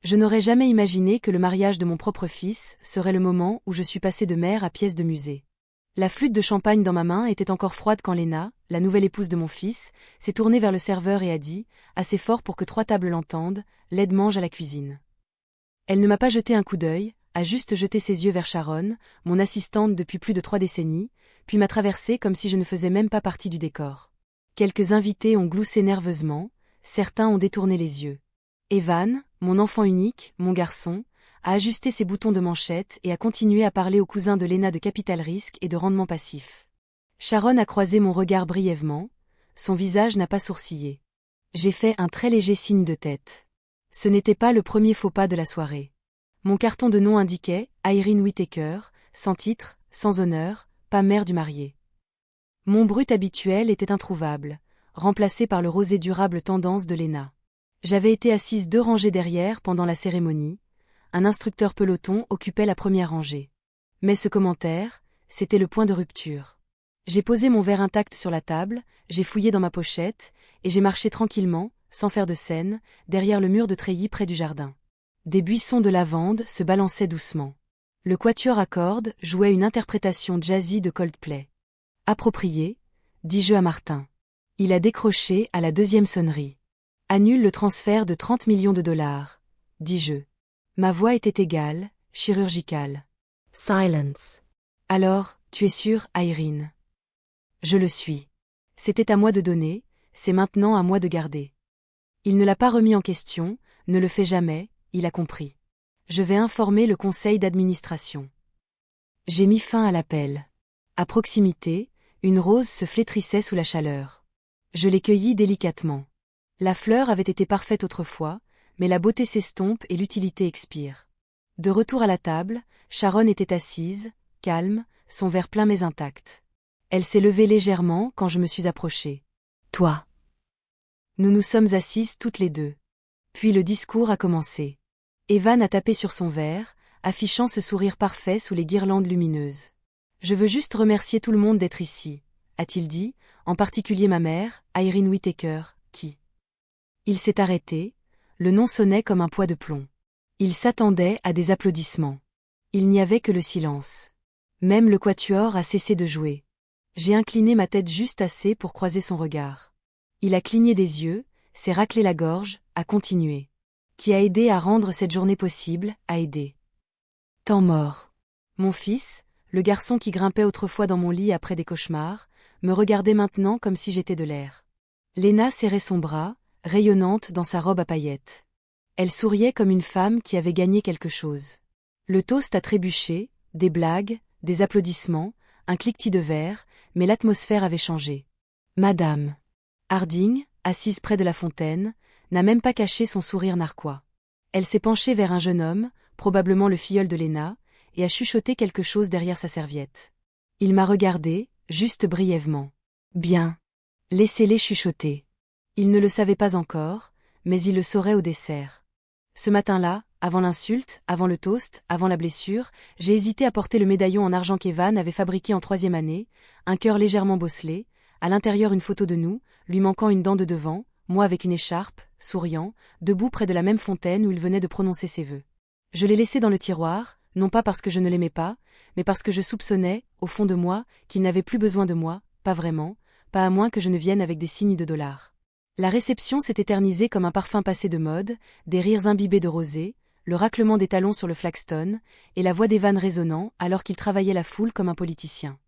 Je n'aurais jamais imaginé que le mariage de mon propre fils serait le moment où je suis passée de mère à pièce de musée. La flûte de champagne dans ma main était encore froide quand Léna, la nouvelle épouse de mon fils, s'est tournée vers le serveur et a dit, assez fort pour que 3 tables l'entendent, « L'aide mange à la cuisine ». Elle ne m'a pas jeté un coup d'œil, a juste jeté ses yeux vers Sharon, mon assistante depuis plus de 3 décennies, puis m'a traversée comme si je ne faisais même pas partie du décor. Quelques invités ont gloussé nerveusement, certains ont détourné les yeux. Evan, mon enfant unique, mon garçon, a ajusté ses boutons de manchette et a continué à parler au cousin de Léna de capital risque et de rendement passif. Sharon a croisé mon regard brièvement, son visage n'a pas sourcillé. J'ai fait un très léger signe de tête. Ce n'était pas le premier faux pas de la soirée. Mon carton de nom indiquait Irene Whittaker, sans titre, sans honneur, pas mère du marié. Mon brut habituel était introuvable, remplacé par le rosé durable tendance de Léna. J'avais été assise 2 rangées derrière pendant la cérémonie, un instructeur peloton occupait la première rangée. Mais ce commentaire, c'était le point de rupture. J'ai posé mon verre intact sur la table, j'ai fouillé dans ma pochette, et j'ai marché tranquillement, sans faire de scène, derrière le mur de treillis près du jardin. Des buissons de lavande se balançaient doucement. Le quatuor à cordes jouait une interprétation jazzy de Coldplay. Approprié, dis-je à Martin. Il a décroché à la 2e sonnerie. Annule le transfert de 30 millions de dollars, dis-je. Ma voix était égale, chirurgicale. Silence. Alors, tu es sûre, Irene? Je le suis. C'était à moi de donner, c'est maintenant à moi de garder. Il ne l'a pas remis en question, ne le fait jamais, il a compris. Je vais informer le conseil d'administration. J'ai mis fin à l'appel. À proximité, une rose se flétrissait sous la chaleur. Je l'ai cueillie délicatement. La fleur avait été parfaite autrefois, mais la beauté s'estompe et l'utilité expire. De retour à la table, Sharon était assise, calme, son verre plein mais intact. Elle s'est levée légèrement quand je me suis approchée. Toi. Nous nous sommes assises toutes les deux. Puis le discours a commencé. Evan a tapé sur son verre, affichant ce sourire parfait sous les guirlandes lumineuses. Je veux juste remercier tout le monde d'être ici, a-t-il dit, en particulier ma mère, Irene Whittaker, qui. Il s'est arrêté, le nom sonnait comme un poids de plomb. Il s'attendait à des applaudissements. Il n'y avait que le silence. Même le quatuor a cessé de jouer. J'ai incliné ma tête juste assez pour croiser son regard. Il a cligné des yeux, s'est raclé la gorge, a continué. Qui a aidé à rendre cette journée possible, a aidé. Temps mort. Mon fils, le garçon qui grimpait autrefois dans mon lit après des cauchemars, me regardait maintenant comme si j'étais de l'air. Léna serrait son bras, rayonnante dans sa robe à paillettes. Elle souriait comme une femme qui avait gagné quelque chose. Le toast a trébuché, des blagues, des applaudissements, un cliquetis de verre, mais l'atmosphère avait changé. Madame Harding, assise près de la fontaine, n'a même pas caché son sourire narquois. Elle s'est penchée vers un jeune homme, probablement le filleul de Léna, et a chuchoté quelque chose derrière sa serviette. Il m'a regardé, juste brièvement. Bien. Laissez-les chuchoter. Il ne le savait pas encore, mais il le saurait au dessert. Ce matin-là, avant l'insulte, avant le toast, avant la blessure, j'ai hésité à porter le médaillon en argent qu'Evan avait fabriqué en 3e année, un cœur légèrement bosselé, à l'intérieur une photo de nous, lui manquant une dent de devant, moi avec une écharpe, souriant, debout près de la même fontaine où il venait de prononcer ses vœux. Je l'ai laissé dans le tiroir, non pas parce que je ne l'aimais pas, mais parce que je soupçonnais, au fond de moi, qu'il n'avait plus besoin de moi, pas vraiment, pas à moins que je ne vienne avec des signes de dollars. La réception s'est éternisée comme un parfum passé de mode, des rires imbibés de rosée, le raclement des talons sur le flagstone, et la voix d'Evan résonnant alors qu'il travaillait la foule comme un politicien.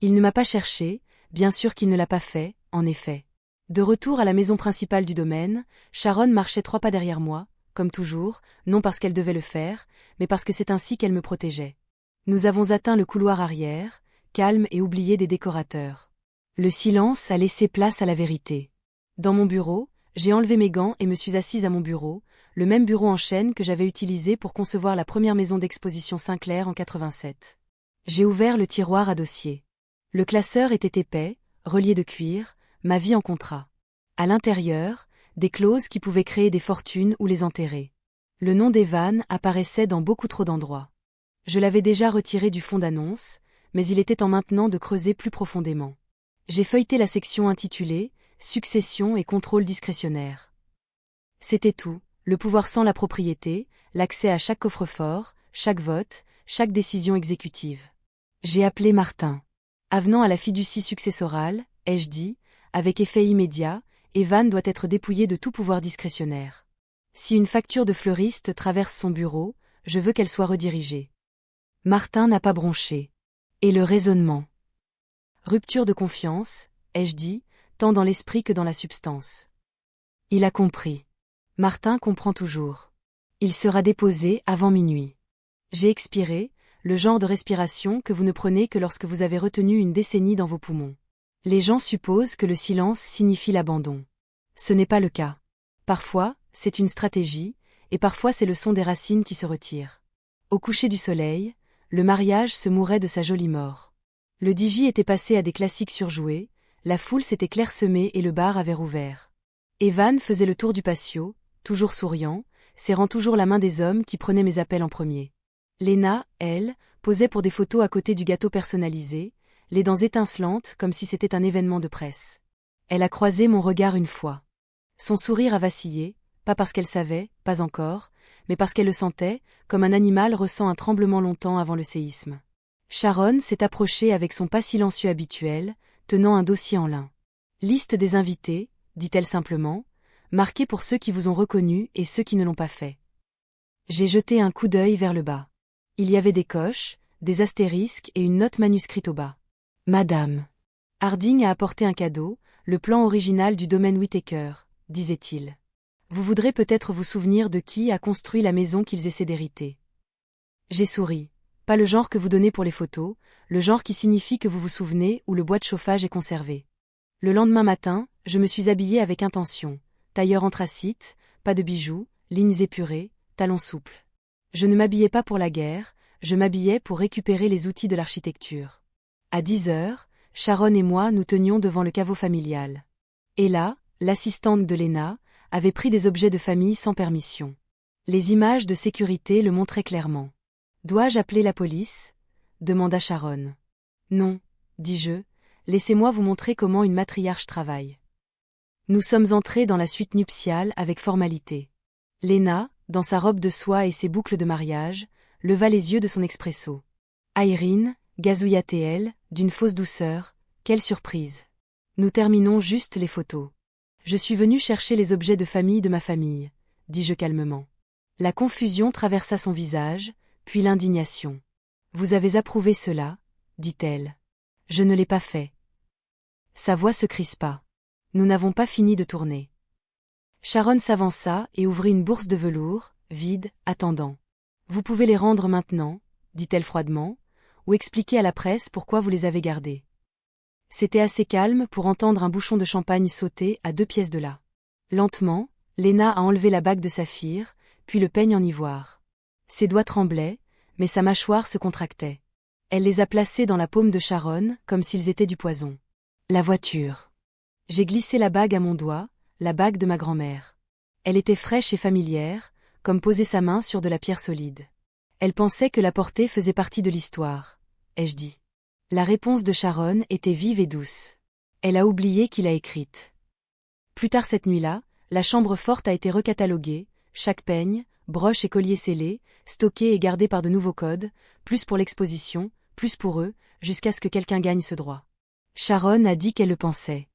Il ne m'a pas cherché, bien sûr qu'il ne l'a pas fait, en effet. De retour à la maison principale du domaine, Sharon marchait 3 pas derrière moi, comme toujours, non parce qu'elle devait le faire, mais parce que c'est ainsi qu'elle me protégeait. Nous avons atteint le couloir arrière, calme et oublié des décorateurs. Le silence a laissé place à la vérité. Dans mon bureau, j'ai enlevé mes gants et me suis assise à mon bureau, le même bureau en chêne que j'avais utilisé pour concevoir la première maison d'exposition Sinclair en 87. J'ai ouvert le tiroir à dossiers. Le classeur était épais, relié de cuir, ma vie en contrat. À l'intérieur, des clauses qui pouvaient créer des fortunes ou les enterrer. Le nom d'Evan apparaissait dans beaucoup trop d'endroits. Je l'avais déjà retiré du fond d'annonce, mais il était temps maintenant de creuser plus profondément. J'ai feuilleté la section intitulée « Succession et contrôle discrétionnaire ». C'était tout, le pouvoir sans la propriété, l'accès à chaque coffre-fort, chaque vote, chaque décision exécutive. J'ai appelé Martin. Avenant à la fiducie successorale, ai-je dit, avec effet immédiat, Evan doit être dépouillé de tout pouvoir discrétionnaire. Si une facture de fleuriste traverse son bureau, je veux qu'elle soit redirigée. Martin n'a pas bronché. Et le raisonnement? Rupture de confiance, ai-je dit, tant dans l'esprit que dans la substance. Il a compris. Martin comprend toujours. Il sera déposé avant minuit. J'ai expiré, le genre de respiration que vous ne prenez que lorsque vous avez retenu une décennie dans vos poumons. Les gens supposent que le silence signifie l'abandon. Ce n'est pas le cas. Parfois, c'est une stratégie, et parfois c'est le son des racines qui se retire. Au coucher du soleil, le mariage se mourait de sa jolie mort. Le DJ était passé à des classiques surjoués, la foule s'était clairsemée et le bar avait rouvert. Evan faisait le tour du patio, toujours souriant, serrant toujours la main des hommes qui prenaient mes appels en premier. Léna, elle, posait pour des photos à côté du gâteau personnalisé, les dents étincelantes comme si c'était un événement de presse. Elle a croisé mon regard une fois. Son sourire a vacillé, pas parce qu'elle savait, pas encore, mais parce qu'elle le sentait, comme un animal ressent un tremblement longtemps avant le séisme. Sharon s'est approchée avec son pas silencieux habituel, tenant un dossier en lin. Liste des invités, dit-elle simplement, marquée pour ceux qui vous ont reconnu et ceux qui ne l'ont pas fait. J'ai jeté un coup d'œil vers le bas. Il y avait des coches, des astérisques et une note manuscrite au bas. Madame Harding a apporté un cadeau, le plan original du domaine Whittaker, disait-il. Vous voudrez peut-être vous souvenir de qui a construit la maison qu'ils essaient d'hériter. J'ai souri. Pas le genre que vous donnez pour les photos, le genre qui signifie que vous vous souvenez où le bois de chauffage est conservé. Le lendemain matin, je me suis habillée avec intention. Tailleur anthracite, pas de bijoux, lignes épurées, talons souples. Je ne m'habillais pas pour la guerre, je m'habillais pour récupérer les outils de l'architecture. À 10 heures, Sharon et moi nous tenions devant le caveau familial. Et là, l'assistante de Léna, avait pris des objets de famille sans permission. Les images de sécurité le montraient clairement. « Dois-je appeler la police ?» demanda Sharon. « Non, dis-je, laissez-moi vous montrer comment une matriarche travaille. » Nous sommes entrés dans la suite nuptiale avec formalité. Léna, dans sa robe de soie et ses boucles de mariage, leva les yeux de son expresso. Irene, gazouilla-t-elle, d'une fausse douceur, quelle surprise. Nous terminons juste les photos. Je suis venu chercher les objets de famille de ma famille, dis-je calmement. La confusion traversa son visage, puis l'indignation. Vous avez approuvé cela, dit-elle. Je ne l'ai pas fait. Sa voix se crispa. Nous n'avons pas fini de tourner. Sharon s'avança et ouvrit une bourse de velours, vide, attendant. Vous pouvez les rendre maintenant, dit-elle froidement, ou expliquer à la presse pourquoi vous les avez gardés. C'était assez calme pour entendre un bouchon de champagne sauter à 2 pièces de là. Lentement, Léna a enlevé la bague de saphir, puis le peigne en ivoire. Ses doigts tremblaient, mais sa mâchoire se contractait. Elle les a placés dans la paume de Sharon, comme s'ils étaient du poison. La voiture. J'ai glissé la bague à mon doigt, la bague de ma grand-mère. Elle était fraîche et familière, comme poser sa main sur de la pierre solide. Elle pensait que la porter faisait partie de l'histoire, ai-je dit. La réponse de Sharon était vive et douce. Elle a oublié qui l'a écrite. Plus tard cette nuit-là, la chambre forte a été recataloguée, chaque peigne, broche et collier scellés, stockés et gardés par de nouveaux codes, plus pour l'exposition, plus pour eux, jusqu'à ce que quelqu'un gagne ce droit. Sharon a dit qu'elle le pensait.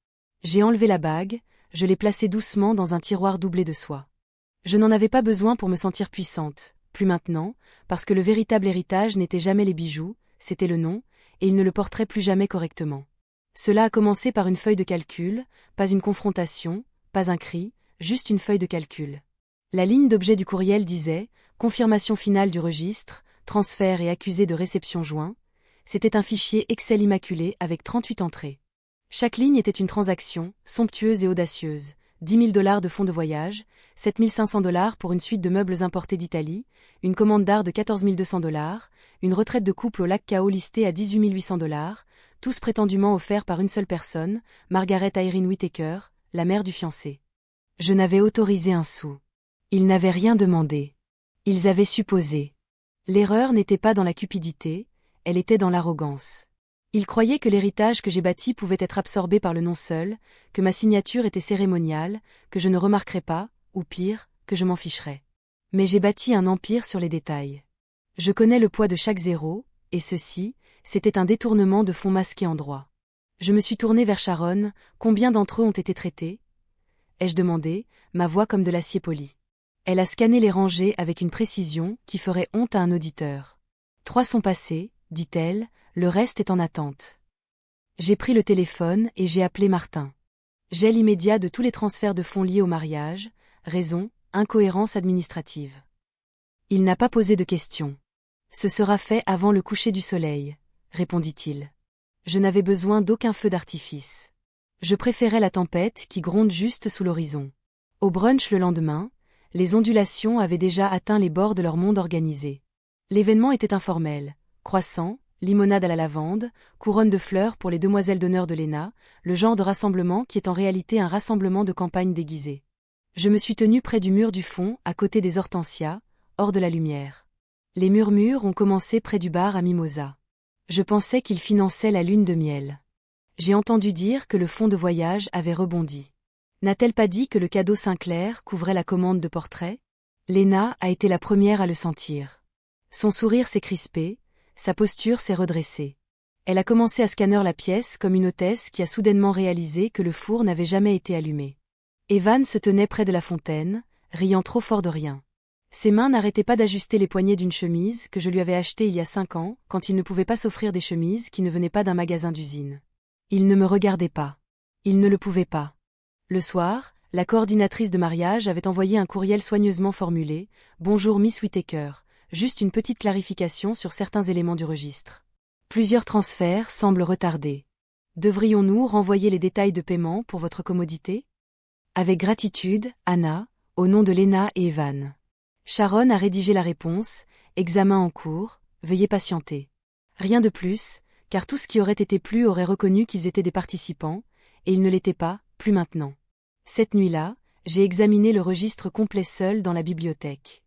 J'ai enlevé la bague, je l'ai placée doucement dans un tiroir doublé de soie. Je n'en avais pas besoin pour me sentir puissante, plus maintenant, parce que le véritable héritage n'était jamais les bijoux, c'était le nom, et il ne le porterait plus jamais correctement. Cela a commencé par une feuille de calcul, pas une confrontation, pas un cri, juste une feuille de calcul. La ligne d'objet du courriel disait « Confirmation finale du registre, transfert et accusé de réception joint ». C'était un fichier Excel immaculé avec 38 entrées. Chaque ligne était une transaction, somptueuse et audacieuse. 10 000 $ de fonds de voyage, 7 500 $ pour une suite de meubles importés d'Italie, une commande d'art de 14 200 $, une retraite de couple au lac Kao listée à 18 800 $, tous prétendument offerts par une seule personne, Margaret Irene Whittaker, la mère du fiancé. Je n'avais autorisé un sou. Ils n'avaient rien demandé. Ils avaient supposé. L'erreur n'était pas dans la cupidité, elle était dans l'arrogance. Ils croyaient que l'héritage que j'ai bâti pouvait être absorbé par le nom seul, que ma signature était cérémoniale, que je ne remarquerais pas, ou pire, que je m'en ficherais. Mais j'ai bâti un empire sur les détails. Je connais le poids de chaque zéro, et ceci, c'était un détournement de fonds masqué en droit. Je me suis tourné vers Sharon, combien d'entre eux ont été traités? Ai-je demandé, ma voix comme de l'acier poli. Elle a scanné les rangées avec une précision qui ferait honte à un auditeur. 3 sont passés, dit-elle, le reste est en attente. J'ai pris le téléphone et j'ai appelé Martin. Gel immédiat de tous les transferts de fonds liés au mariage, raison, incohérence administrative. Il n'a pas posé de questions. Ce sera fait avant le coucher du soleil, répondit-il. Je n'avais besoin d'aucun feu d'artifice. Je préférais la tempête qui gronde juste sous l'horizon. Au brunch le lendemain, les ondulations avaient déjà atteint les bords de leur monde organisé. L'événement était informel. Croissant, limonade à la lavande, couronne de fleurs pour les demoiselles d'honneur de l'ENA, le genre de rassemblement qui est en réalité un rassemblement de campagne déguisé. Je me suis tenu près du mur du fond, à côté des hortensias, hors de la lumière. Les murmures ont commencé près du bar à Mimosa. Je pensais qu'ils finançaient la lune de miel. J'ai entendu dire que le fonds de voyage avait rebondi. N'a-t-elle pas dit que le cadeau Sinclair couvrait la commande de portraits? Léna a été la première à le sentir. Son sourire s'est crispé, sa posture s'est redressée. Elle a commencé à scanner la pièce comme une hôtesse qui a soudainement réalisé que le four n'avait jamais été allumé. Evan se tenait près de la fontaine, riant trop fort de rien. Ses mains n'arrêtaient pas d'ajuster les poignets d'une chemise que je lui avais achetée il y a 5 ans, quand il ne pouvait pas s'offrir des chemises qui ne venaient pas d'un magasin d'usine. Il ne me regardait pas. Il ne le pouvait pas. Le soir, la coordinatrice de mariage avait envoyé un courriel soigneusement formulé « Bonjour Miss Whittaker, juste une petite clarification sur certains éléments du registre. Plusieurs transferts semblent retardés. Devrions-nous renvoyer les détails de paiement pour votre commodité? Avec gratitude, Anna, au nom de Léna et Evan. » Sharon a rédigé la réponse « Examen en cours, veuillez patienter. » Rien de plus, car tout ce qui aurait été plus aurait reconnu qu'ils étaient des participants, et ils ne l'étaient pas, plus maintenant. Cette nuit-là, j'ai examiné le registre complet seul dans la bibliothèque.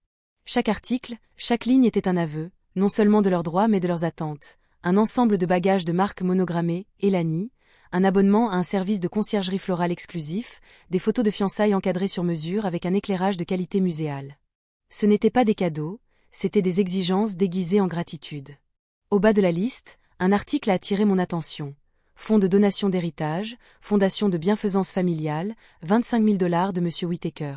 Chaque article, chaque ligne était un aveu, non seulement de leurs droits mais de leurs attentes, un ensemble de bagages de marque monogrammés, Elani, un abonnement à un service de conciergerie florale exclusif, des photos de fiançailles encadrées sur mesure avec un éclairage de qualité muséale. Ce n'étaient pas des cadeaux, c'étaient des exigences déguisées en gratitude. Au bas de la liste, un article a attiré mon attention. Fonds de donation d'héritage, fondation de bienfaisance familiale, 25 000 $ de M. Whittaker.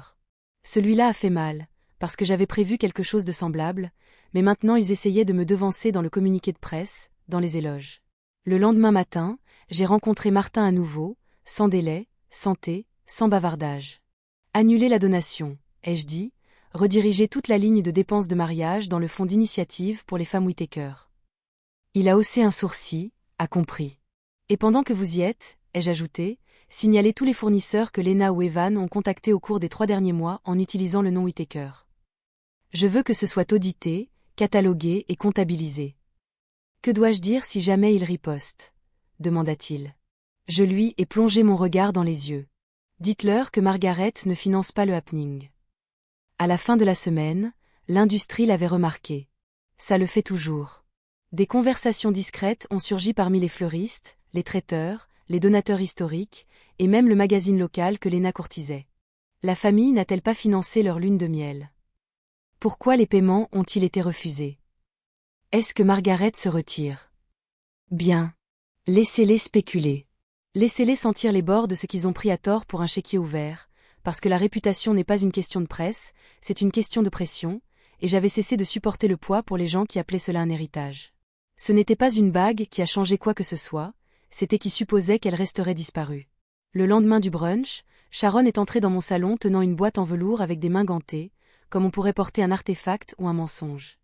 Celui-là a fait mal, parce que j'avais prévu quelque chose de semblable, mais maintenant ils essayaient de me devancer dans le communiqué de presse, dans les éloges. Le lendemain matin, j'ai rencontré Martin à nouveau, sans délai, sans thé, sans bavardage. Annuler la donation, ai-je dit, rediriger toute la ligne de dépenses de mariage dans le fonds d'initiative pour les femmes Whittaker. Il a haussé un sourcil, a compris. Et pendant que vous y êtes, ai-je ajouté, signalez tous les fournisseurs que Léna ou Evan ont contactés au cours des 3 derniers mois en utilisant le nom Whittaker. Je veux que ce soit audité, catalogué et comptabilisé. Que dois-je dire si jamais il riposte? Demanda-t-il. Je lui ai plongé mon regard dans les yeux. Dites-leur que Margaret ne finance pas le happening. À la fin de la semaine, l'industrie l'avait remarqué. Ça le fait toujours. Des conversations discrètes ont surgi parmi les fleuristes, les traiteurs, les donateurs historiques, et même le magazine local que Léna courtisait. La famille n'a-t-elle pas financé leur lune de miel? Pourquoi les paiements ont-ils été refusés? Est-ce que Margaret se retire? Bien. Laissez-les spéculer. Laissez-les sentir les bords de ce qu'ils ont pris à tort pour un chéquier ouvert, parce que la réputation n'est pas une question de presse, c'est une question de pression, et j'avais cessé de supporter le poids pour les gens qui appelaient cela un héritage. Ce n'était pas une bague qui a changé quoi que ce soit, c'était qui supposait qu'elle resterait disparue. Le lendemain du brunch, Sharon est entrée dans mon salon tenant une boîte en velours avec des mains gantées, comme on pourrait porter un artefact ou un mensonge.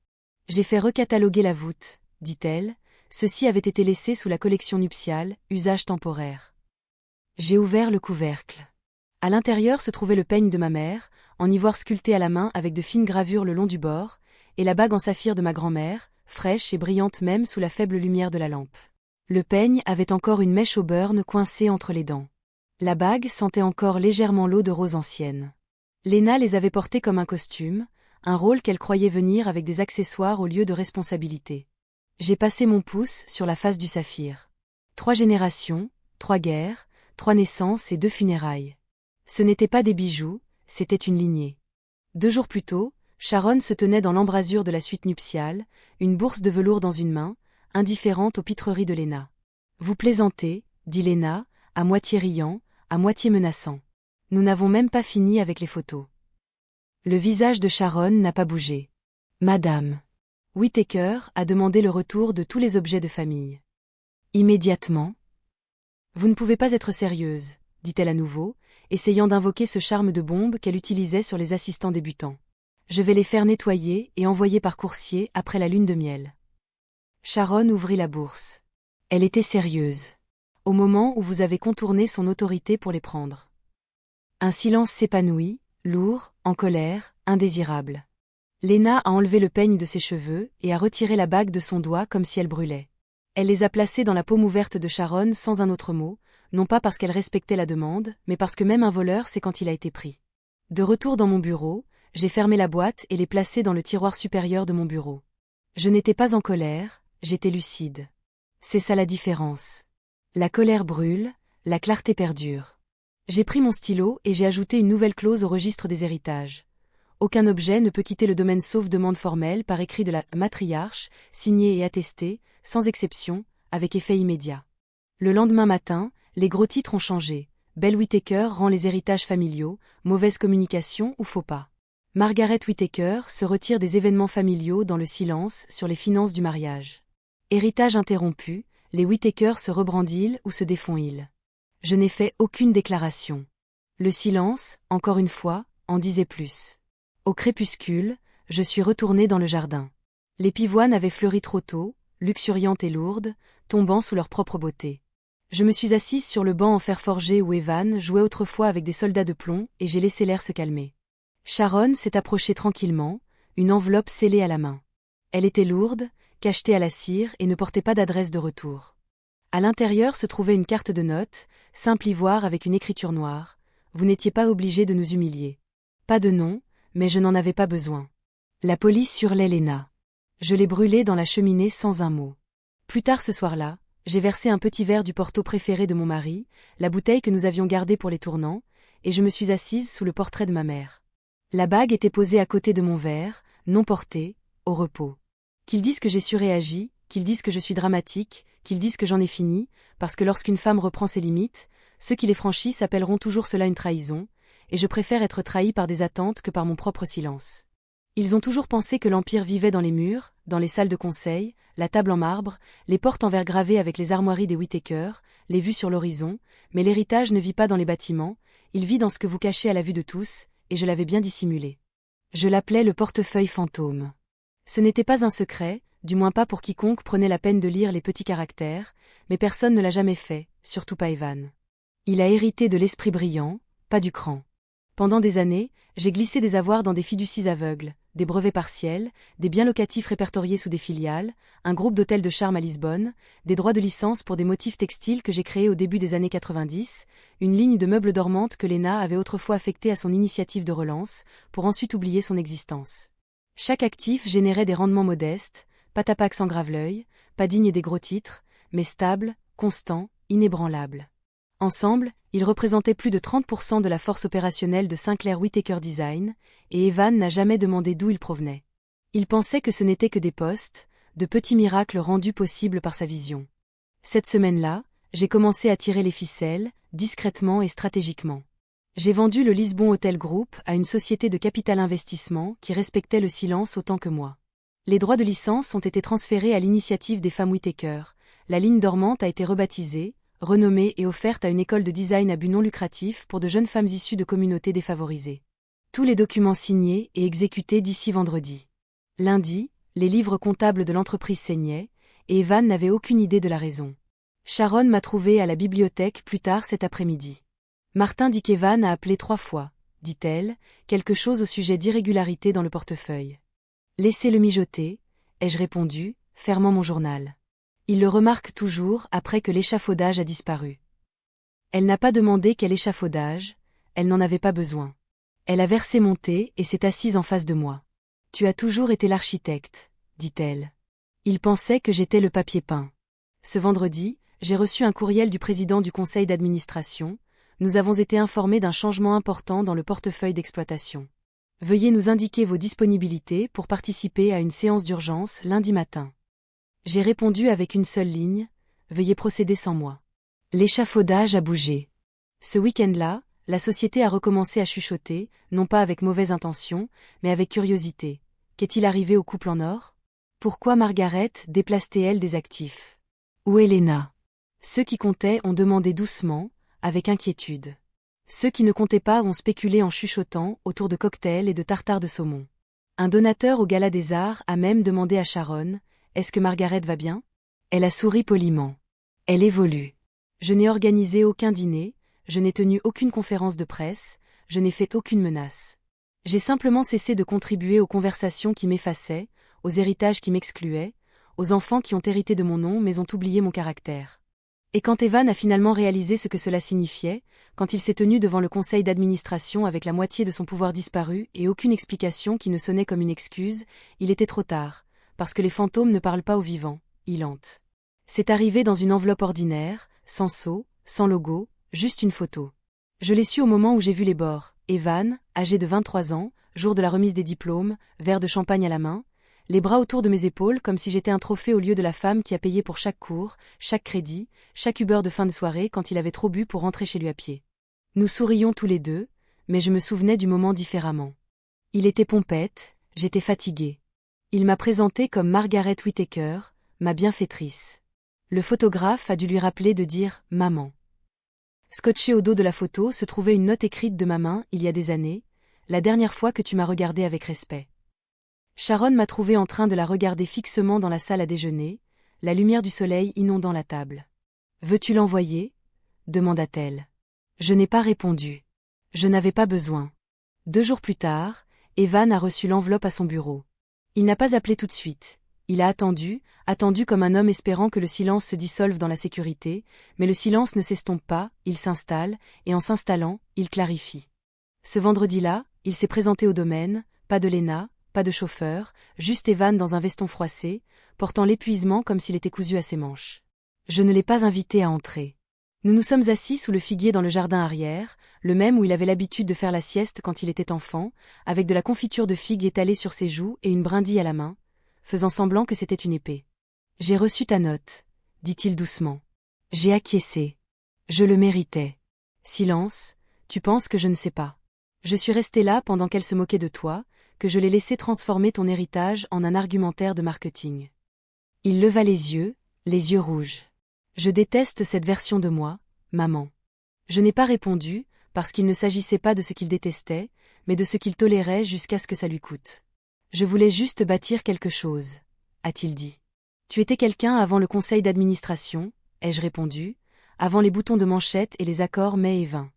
J'ai fait recataloguer la voûte, dit-elle, ceci avait été laissé sous la collection nuptiale, usage temporaire. J'ai ouvert le couvercle. À l'intérieur se trouvait le peigne de ma mère, en ivoire sculpté à la main avec de fines gravures le long du bord, et la bague en saphir de ma grand-mère, fraîche et brillante même sous la faible lumière de la lampe. Le peigne avait encore une mèche au beurre coincée entre les dents. La bague sentait encore légèrement l'eau de rose ancienne. Léna les avait portés comme un costume, un rôle qu'elle croyait venir avec des accessoires au lieu de responsabilité. J'ai passé mon pouce sur la face du saphir. 3 générations, 3 guerres, 3 naissances et 2 funérailles. Ce n'étaient pas des bijoux, c'était une lignée. 2 jours plus tôt, Sharon se tenait dans l'embrasure de la suite nuptiale, une bourse de velours dans une main, indifférente aux pitreries de Lena. « Vous plaisantez, dit Lena, à moitié riant, à moitié menaçant. Nous n'avons même pas fini avec les photos. » Le visage de Sharon n'a pas bougé. « Madame Whittaker a demandé le retour de tous les objets de famille. » Immédiatement. « Vous ne pouvez pas être sérieuse, dit-elle à nouveau, essayant d'invoquer ce charme de bombe qu'elle utilisait sur les assistants débutants. Je vais les faire nettoyer et envoyer par coursier après la lune de miel. Sharon ouvrit la bourse. Elle était sérieuse. Au moment où vous avez contourné son autorité pour les prendre. Un silence s'épanouit, lourd, en colère, indésirable. Lena a enlevé le peigne de ses cheveux et a retiré la bague de son doigt comme si elle brûlait. Elle les a placés dans la paume ouverte de Sharon sans un autre mot, non pas parce qu'elle respectait la demande, mais parce que même un voleur sait quand il a été pris. De retour dans mon bureau, j'ai fermé la boîte et les placés dans le tiroir supérieur de mon bureau. Je n'étais pas en colère, j'étais lucide. C'est ça la différence. La colère brûle, la clarté perdure. J'ai pris mon stylo et j'ai ajouté une nouvelle clause au registre des héritages. Aucun objet ne peut quitter le domaine sauf demande formelle par écrit de la matriarche, signée et attestée, sans exception, avec effet immédiat. Le lendemain matin, les gros titres ont changé. Belle Whittaker rend les héritages familiaux, mauvaise communication ou faux pas. Margaret Whittaker se retire des événements familiaux dans le silence sur les finances du mariage. Héritage interrompu, les Whittaker se rebrandillent ou se défont-ils. Je n'ai fait aucune déclaration. Le silence, encore une fois, en disait plus. Au crépuscule, je suis retournée dans le jardin. Les pivoines avaient fleuri trop tôt, luxuriantes et lourdes, tombant sous leur propre beauté. Je me suis assise sur le banc en fer forgé où Evan jouait autrefois avec des soldats de plomb et j'ai laissé l'air se calmer. Sharon s'est approchée tranquillement, une enveloppe scellée à la main. Elle était lourde, cachetée à la cire et ne portait pas d'adresse de retour. À l'intérieur se trouvait une carte de notes, simple ivoire avec une écriture noire. Vous n'étiez pas obligé de nous humilier. Pas de nom, mais je n'en avais pas besoin. La police hurlait Lena. Je l'ai brûlée dans la cheminée sans un mot. Plus tard ce soir-là, j'ai versé un petit verre du Porto préféré de mon mari, la bouteille que nous avions gardée pour les tournants, et je me suis assise sous le portrait de ma mère. La bague était posée à côté de mon verre, non portée, au repos. Qu'ils disent que j'ai surréagi, qu'ils disent que je suis dramatique, qu'ils disent que j'en ai fini, parce que lorsqu'une femme reprend ses limites, ceux qui les franchissent appelleront toujours cela une trahison, et je préfère être trahi par des attentes que par mon propre silence. Ils ont toujours pensé que l'Empire vivait dans les murs, dans les salles de conseil, la table en marbre, les portes en verre gravées avec les armoiries des Whittaker, les vues sur l'horizon, mais l'héritage ne vit pas dans les bâtiments, il vit dans ce que vous cachez à la vue de tous, et je l'avais bien dissimulé. Je l'appelais le portefeuille fantôme. Ce n'était pas un secret, du moins pas pour quiconque prenait la peine de lire les petits caractères, mais personne ne l'a jamais fait, surtout pas Evan. Il a hérité de l'esprit brillant, pas du cran. Pendant des années, j'ai glissé des avoirs dans des fiducies aveugles, des brevets partiels, des biens locatifs répertoriés sous des filiales, un groupe d'hôtels de charme à Lisbonne, des droits de licence pour des motifs textiles que j'ai créés au début des années 90, une ligne de meubles dormantes que Lena avait autrefois affectée à son initiative de relance, pour ensuite oublier son existence. Chaque actif générait des rendements modestes, pas tapac sans grave-l'œil, pas digne des gros titres, mais stable, constant, inébranlable. Ensemble, ils représentaient plus de 30% de la force opérationnelle de Sinclair Whittaker Design, et Evan n'a jamais demandé d'où ils provenaient. Il pensait que ce n'étaient que des postes, de petits miracles rendus possibles par sa vision. Cette semaine-là, j'ai commencé à tirer les ficelles, discrètement et stratégiquement. J'ai vendu le Lisbon Hotel Group à une société de capital investissement qui respectait le silence autant que moi. Les droits de licence ont été transférés à l'initiative des femmes Whittaker, la ligne dormante a été rebaptisée, renommée et offerte à une école de design à but non lucratif pour de jeunes femmes issues de communautés défavorisées. Tous les documents signés et exécutés d'ici vendredi. Lundi, les livres comptables de l'entreprise saignaient, et Evan n'avait aucune idée de la raison. Sharon m'a trouvé à la bibliothèque plus tard cet après-midi. Martin dit qu'Evan a appelé 3 fois, dit-elle, quelque chose au sujet d'irrégularités dans le portefeuille. Laissez-le mijoter, ai-je répondu, fermant mon journal. Il le remarque toujours après que l'échafaudage a disparu. Elle n'a pas demandé quel échafaudage, elle n'en avait pas besoin. Elle a versé mon thé et s'est assise en face de moi. Tu as toujours été l'architecte, dit-elle. Il pensait que j'étais le papier peint. Ce vendredi, j'ai reçu un courriel du président du conseil d'administration. Nous avons été informés d'un changement important dans le portefeuille d'exploitation. Veuillez nous indiquer vos disponibilités pour participer à une séance d'urgence lundi matin. J'ai répondu avec une seule ligne, veuillez procéder sans moi. L'échafaudage a bougé. Ce week-end-là, la société a recommencé à chuchoter, non pas avec mauvaise intention, mais avec curiosité. Qu'est-il arrivé au couple en or? Pourquoi Margaret déplace-t-elle des actifs? Où est Lena? Ceux qui comptaient ont demandé doucement, avec inquiétude. Ceux qui ne comptaient pas ont spéculé en chuchotant autour de cocktails et de tartares de saumon. Un donateur au Gala des Arts a même demandé à Sharon, « Est-ce que Margaret va bien ?» Elle a souri poliment. Elle évolue. Je n'ai organisé aucun dîner, je n'ai tenu aucune conférence de presse, je n'ai fait aucune menace. J'ai simplement cessé de contribuer aux conversations qui m'effaçaient, aux héritages qui m'excluaient, aux enfants qui ont hérité de mon nom mais ont oublié mon caractère. Et quand Evan a finalement réalisé ce que cela signifiait, quand il s'est tenu devant le conseil d'administration avec la moitié de son pouvoir disparu et aucune explication qui ne sonnait comme une excuse, il était trop tard, parce que les fantômes ne parlent pas aux vivants, ils hantent. C'est arrivé dans une enveloppe ordinaire, sans sceau, sans logo, juste une photo. Je l'ai su au moment où j'ai vu les bords. Evan, âgé de 23 ans, jour de la remise des diplômes, verre de champagne à la main, les bras autour de mes épaules comme si j'étais un trophée au lieu de la femme qui a payé pour chaque cours, chaque crédit, chaque Uber de fin de soirée quand il avait trop bu pour rentrer chez lui à pied. Nous sourions tous les deux, mais je me souvenais du moment différemment. Il était pompette, j'étais fatiguée. Il m'a présentée comme Margaret Whittaker, ma bienfaitrice. Le photographe a dû lui rappeler de dire « maman ». Scotché au dos de la photo se trouvait une note écrite de ma main il y a des années, la dernière fois que tu m'as regardée avec respect. Sharon m'a trouvé en train de la regarder fixement dans la salle à déjeuner, la lumière du soleil inondant la table. « Veux-tu l'envoyer » demanda-t-elle. Je n'ai pas répondu. Je n'avais pas besoin. 2 jours plus tard, Evan a reçu l'enveloppe à son bureau. Il n'a pas appelé tout de suite. Il a attendu comme un homme espérant que le silence se dissolve dans la sécurité, mais le silence ne s'estompe pas, il s'installe, et en s'installant, il clarifie. Ce vendredi-là, il s'est présenté au domaine, pas de Lena, pas de chauffeur, juste Evan dans un veston froissé, portant l'épuisement comme s'il était cousu à ses manches. Je ne l'ai pas invité à entrer. Nous nous sommes assis sous le figuier dans le jardin arrière, le même où il avait l'habitude de faire la sieste quand il était enfant, avec de la confiture de figues étalée sur ses joues et une brindille à la main, faisant semblant que c'était une épée. « J'ai reçu ta note, » dit-il doucement. J'ai acquiescé. Je le méritais. Silence, tu penses que je ne sais pas. Je suis resté là pendant qu'elle se moquait de toi, que je l'ai laissé transformer ton héritage en un argumentaire de marketing. Il leva les yeux rouges. Je déteste cette version de moi, maman. Je n'ai pas répondu, parce qu'il ne s'agissait pas de ce qu'il détestait, mais de ce qu'il tolérait jusqu'à ce que ça lui coûte. Je voulais juste bâtir quelque chose, a-t-il dit. Tu étais quelqu'un avant le conseil d'administration, ai-je répondu, avant les boutons de manchette et les accords mai et vin.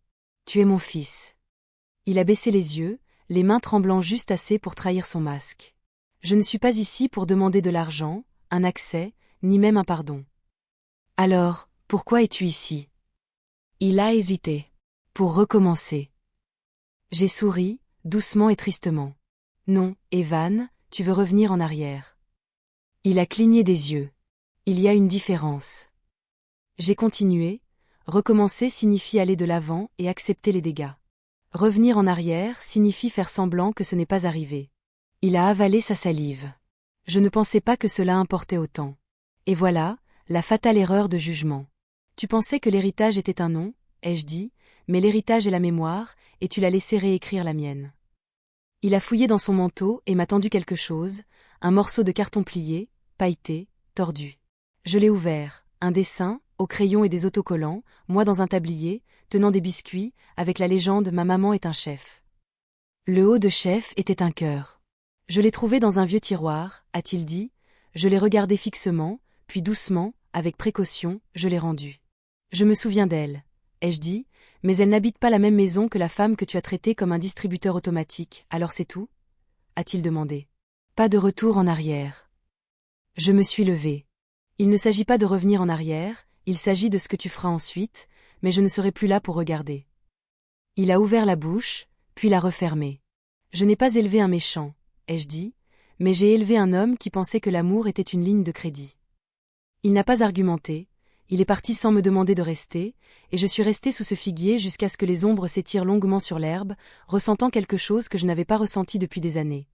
Tu es mon fils. Il a baissé les yeux, les mains tremblant juste assez pour trahir son masque. Je ne suis pas ici pour demander de l'argent, un accès, ni même un pardon. Alors, pourquoi es-tu ici? Il a hésité. Pour recommencer. J'ai souri, doucement et tristement. Non, Evan, tu veux revenir en arrière. Il a cligné des yeux. Il y a une différence. J'ai continué. Recommencer signifie aller de l'avant et accepter les dégâts. Revenir en arrière signifie faire semblant que ce n'est pas arrivé. Il a avalé sa salive. Je ne pensais pas que cela importait autant. Et voilà, la fatale erreur de jugement. Tu pensais que l'héritage était un nom, ai-je dit, mais l'héritage est la mémoire, et tu l'as laissé réécrire la mienne. Il a fouillé dans son manteau et m'a tendu quelque chose, un morceau de carton plié, pailleté, tordu. Je l'ai ouvert, un dessin, au crayon et des autocollants, moi dans un tablier, tenant des biscuits, avec la légende « Ma maman est un chef ». Le haut de chef était un cœur. Je l'ai trouvé dans un vieux tiroir, a-t-il dit, je l'ai regardé fixement, puis doucement, avec précaution, je l'ai rendu. Je me souviens d'elle, ai-je dit, mais elle n'habite pas la même maison que la femme que tu as traitée comme un distributeur automatique, alors c'est tout? A-t-il demandé. Pas de retour en arrière. Je me suis levée. Il ne s'agit pas de revenir en arrière, il s'agit de ce que tu feras ensuite, mais je ne serai plus là pour regarder. Il a ouvert la bouche, puis l'a refermée. Je n'ai pas élevé un méchant, ai-je dit, mais j'ai élevé un homme qui pensait que l'amour était une ligne de crédit. Il n'a pas argumenté, Il est parti sans me demander de rester, et je suis restée sous ce figuier jusqu'à ce que les ombres s'étirent longuement sur l'herbe, ressentant quelque chose que je n'avais pas ressenti depuis des années.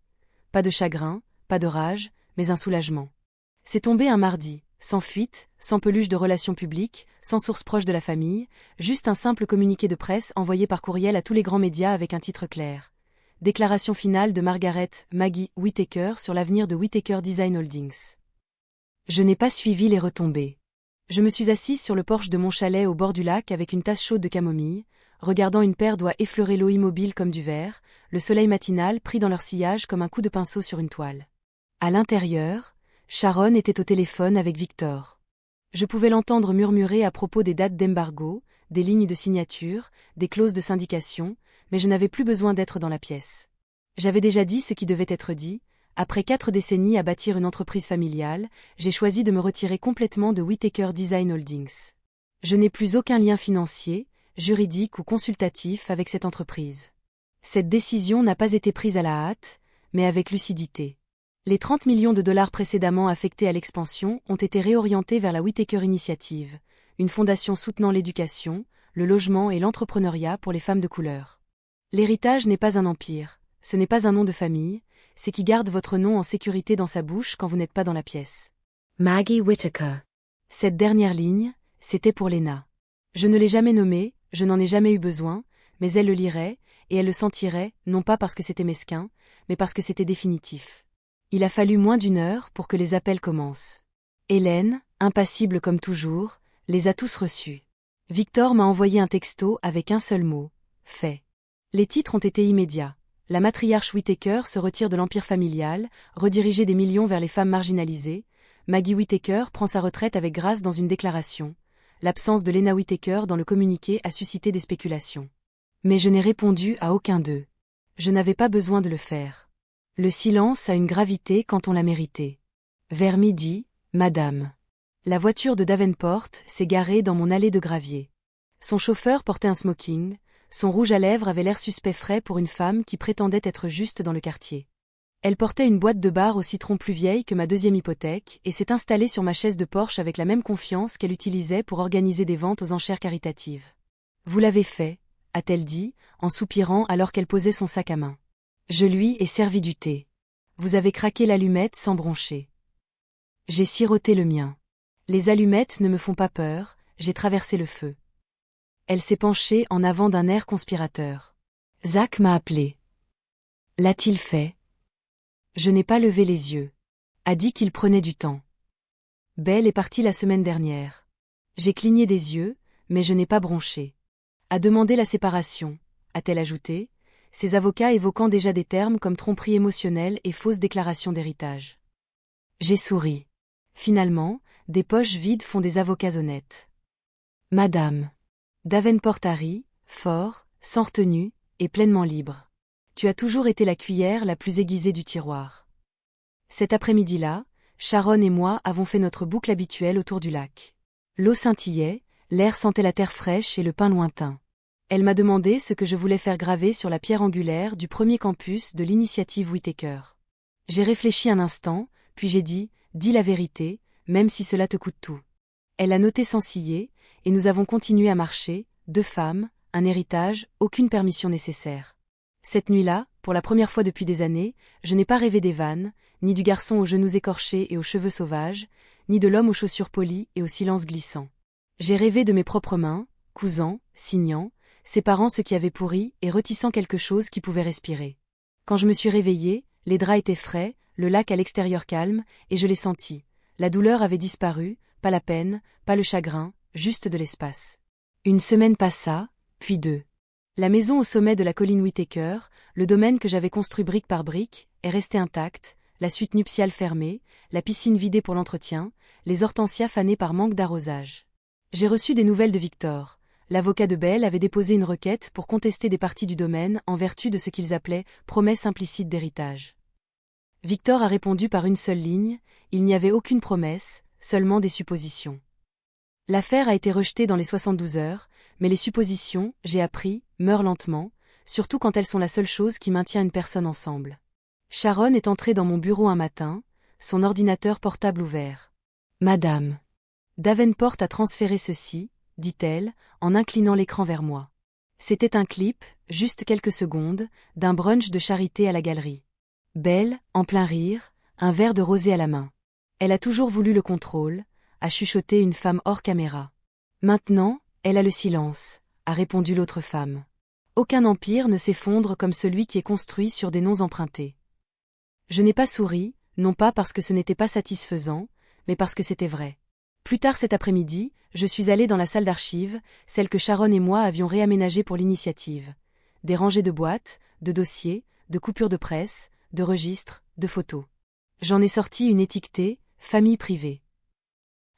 Pas de chagrin, pas de rage, mais un soulagement. C'est tombé un mardi, sans fuite, sans peluche de relations publiques, sans source proche de la famille, juste un simple communiqué de presse envoyé par courriel à tous les grands médias avec un titre clair. Déclaration finale de Margaret Maggie Whittaker sur l'avenir de Whittaker Design Holdings. Je n'ai pas suivi les retombées. Je me suis assise sur le porche de mon chalet au bord du lac avec une tasse chaude de camomille, regardant une paire d'oies effleurer l'eau immobile comme du verre, le soleil matinal pris dans leur sillage comme un coup de pinceau sur une toile. À l'intérieur, Sharon était au téléphone avec Victor. Je pouvais l'entendre murmurer à propos des dates d'embargo, des lignes de signature, des clauses de syndication, mais je n'avais plus besoin d'être dans la pièce. J'avais déjà dit ce qui devait être dit. Après 4 décennies à bâtir une entreprise familiale, j'ai choisi de me retirer complètement de Whittaker Design Holdings. Je n'ai plus aucun lien financier, juridique ou consultatif avec cette entreprise. Cette décision n'a pas été prise à la hâte, mais avec lucidité. Les 30 millions de dollars précédemment affectés à l'expansion ont été réorientés vers la Whittaker Initiative, une fondation soutenant l'éducation, le logement et l'entrepreneuriat pour les femmes de couleur. L'héritage n'est pas un empire, ce n'est pas un nom de famille, c'est qui garde votre nom en sécurité dans sa bouche quand vous n'êtes pas dans la pièce. Maggie Whittaker. Cette dernière ligne, c'était pour Lena. Je ne l'ai jamais nommée, je n'en ai jamais eu besoin, mais elle le lirait, et elle le sentirait, non pas parce que c'était mesquin, mais parce que c'était définitif. Il a fallu moins d'1 heure pour que les appels commencent. Hélène, impassible comme toujours, les a tous reçus. Victor m'a envoyé un texto avec un seul mot, fait. Les titres ont été immédiats. La matriarche Whittaker se retire de l'empire familial, rediriger des millions vers les femmes marginalisées. Maggie Whittaker prend sa retraite avec grâce dans une déclaration. L'absence de Lena Whittaker dans le communiqué a suscité des spéculations. Mais je n'ai répondu à aucun d'eux. Je n'avais pas besoin de le faire. Le silence a une gravité quand on l'a mérité. Vers midi, madame. La voiture de Davenport s'est garée dans mon allée de gravier. Son chauffeur portait un smoking. Son rouge à lèvres avait l'air suspect frais pour une femme qui prétendait être juste dans le quartier. Elle portait une boîte de bar au citron plus vieille que ma 2e hypothèque et s'est installée sur ma chaise de Porsche avec la même confiance qu'elle utilisait pour organiser des ventes aux enchères caritatives. « Vous l'avez fait », a-t-elle dit, en soupirant alors qu'elle posait son sac à main. Je lui ai servi du thé. Vous avez craqué l'allumette sans broncher. J'ai siroté le mien. Les allumettes ne me font pas peur, j'ai traversé le feu. Elle s'est penchée en avant d'un air conspirateur. Zach m'a appelé. L'a-t-il fait? Je n'ai pas levé les yeux. A dit qu'il prenait du temps. Belle est partie la semaine dernière. J'ai cligné des yeux, mais je n'ai pas bronché. A demandé la séparation, a-t-elle ajouté, ses avocats évoquant déjà des termes comme tromperie émotionnelle et fausse déclaration d'héritage. J'ai souri. Finalement, des poches vides font des avocats honnêtes. Madame. Davenport a ri, fort, sans retenue, et pleinement libre. Tu as toujours été la cuillère la plus aiguisée du tiroir. Cet après-midi-là, Sharon et moi avons fait notre boucle habituelle autour du lac. L'eau scintillait, l'air sentait la terre fraîche et le pain lointain. Elle m'a demandé ce que je voulais faire graver sur la pierre angulaire du premier campus de l'initiative Whittaker. J'ai réfléchi un instant, puis j'ai dit « Dis la vérité, même si cela te coûte tout ». Elle a noté sans ciller, et nous avons continué à marcher, 2 femmes, un héritage, aucune permission nécessaire. Cette nuit-là, pour la première fois depuis des années, je n'ai pas rêvé des vannes, ni du garçon aux genoux écorchés et aux cheveux sauvages, ni de l'homme aux chaussures polies et au silence glissant. J'ai rêvé de mes propres mains, cousant, signant, séparant ce qui avait pourri et retissant quelque chose qui pouvait respirer. Quand je me suis réveillée, les draps étaient frais, le lac à l'extérieur calme, et je l'ai senti. La douleur avait disparu, pas la peine, pas le chagrin, juste de l'espace. 1 semaine passa, puis 2. La maison au sommet de la colline Whittaker, le domaine que j'avais construit brique par brique, est resté intact, la suite nuptiale fermée, la piscine vidée pour l'entretien, les hortensias fanées par manque d'arrosage. J'ai reçu des nouvelles de Victor. L'avocat de Belle avait déposé une requête pour contester des parties du domaine en vertu de ce qu'ils appelaient « promesse implicite d'héritage ». Victor a répondu par une seule ligne, il n'y avait aucune promesse, seulement des suppositions. L'affaire a été rejetée dans les 72 heures, mais les suppositions, j'ai appris, meurent lentement, surtout quand elles sont la seule chose qui maintient une personne ensemble. Sharon est entrée dans mon bureau un matin, son ordinateur portable ouvert. Madame. Davenport a transféré ceci, dit-elle, en inclinant l'écran vers moi. C'était un clip, juste quelques secondes, d'un brunch de charité à la galerie. Belle, en plein rire, un verre de rosé à la main. Elle a toujours voulu le contrôle, a chuchoté une femme hors caméra. Maintenant, elle a le silence, a répondu l'autre femme. Aucun empire ne s'effondre comme celui qui est construit sur des noms empruntés. Je n'ai pas souri, non pas parce que ce n'était pas satisfaisant, mais parce que c'était vrai. Plus tard cet après-midi, je suis allée dans la salle d'archives, celle que Sharon et moi avions réaménagée pour l'initiative. Des rangées de boîtes, de dossiers, de coupures de presse, de registres, de photos. J'en ai sorti une étiquetée « Famille privée ».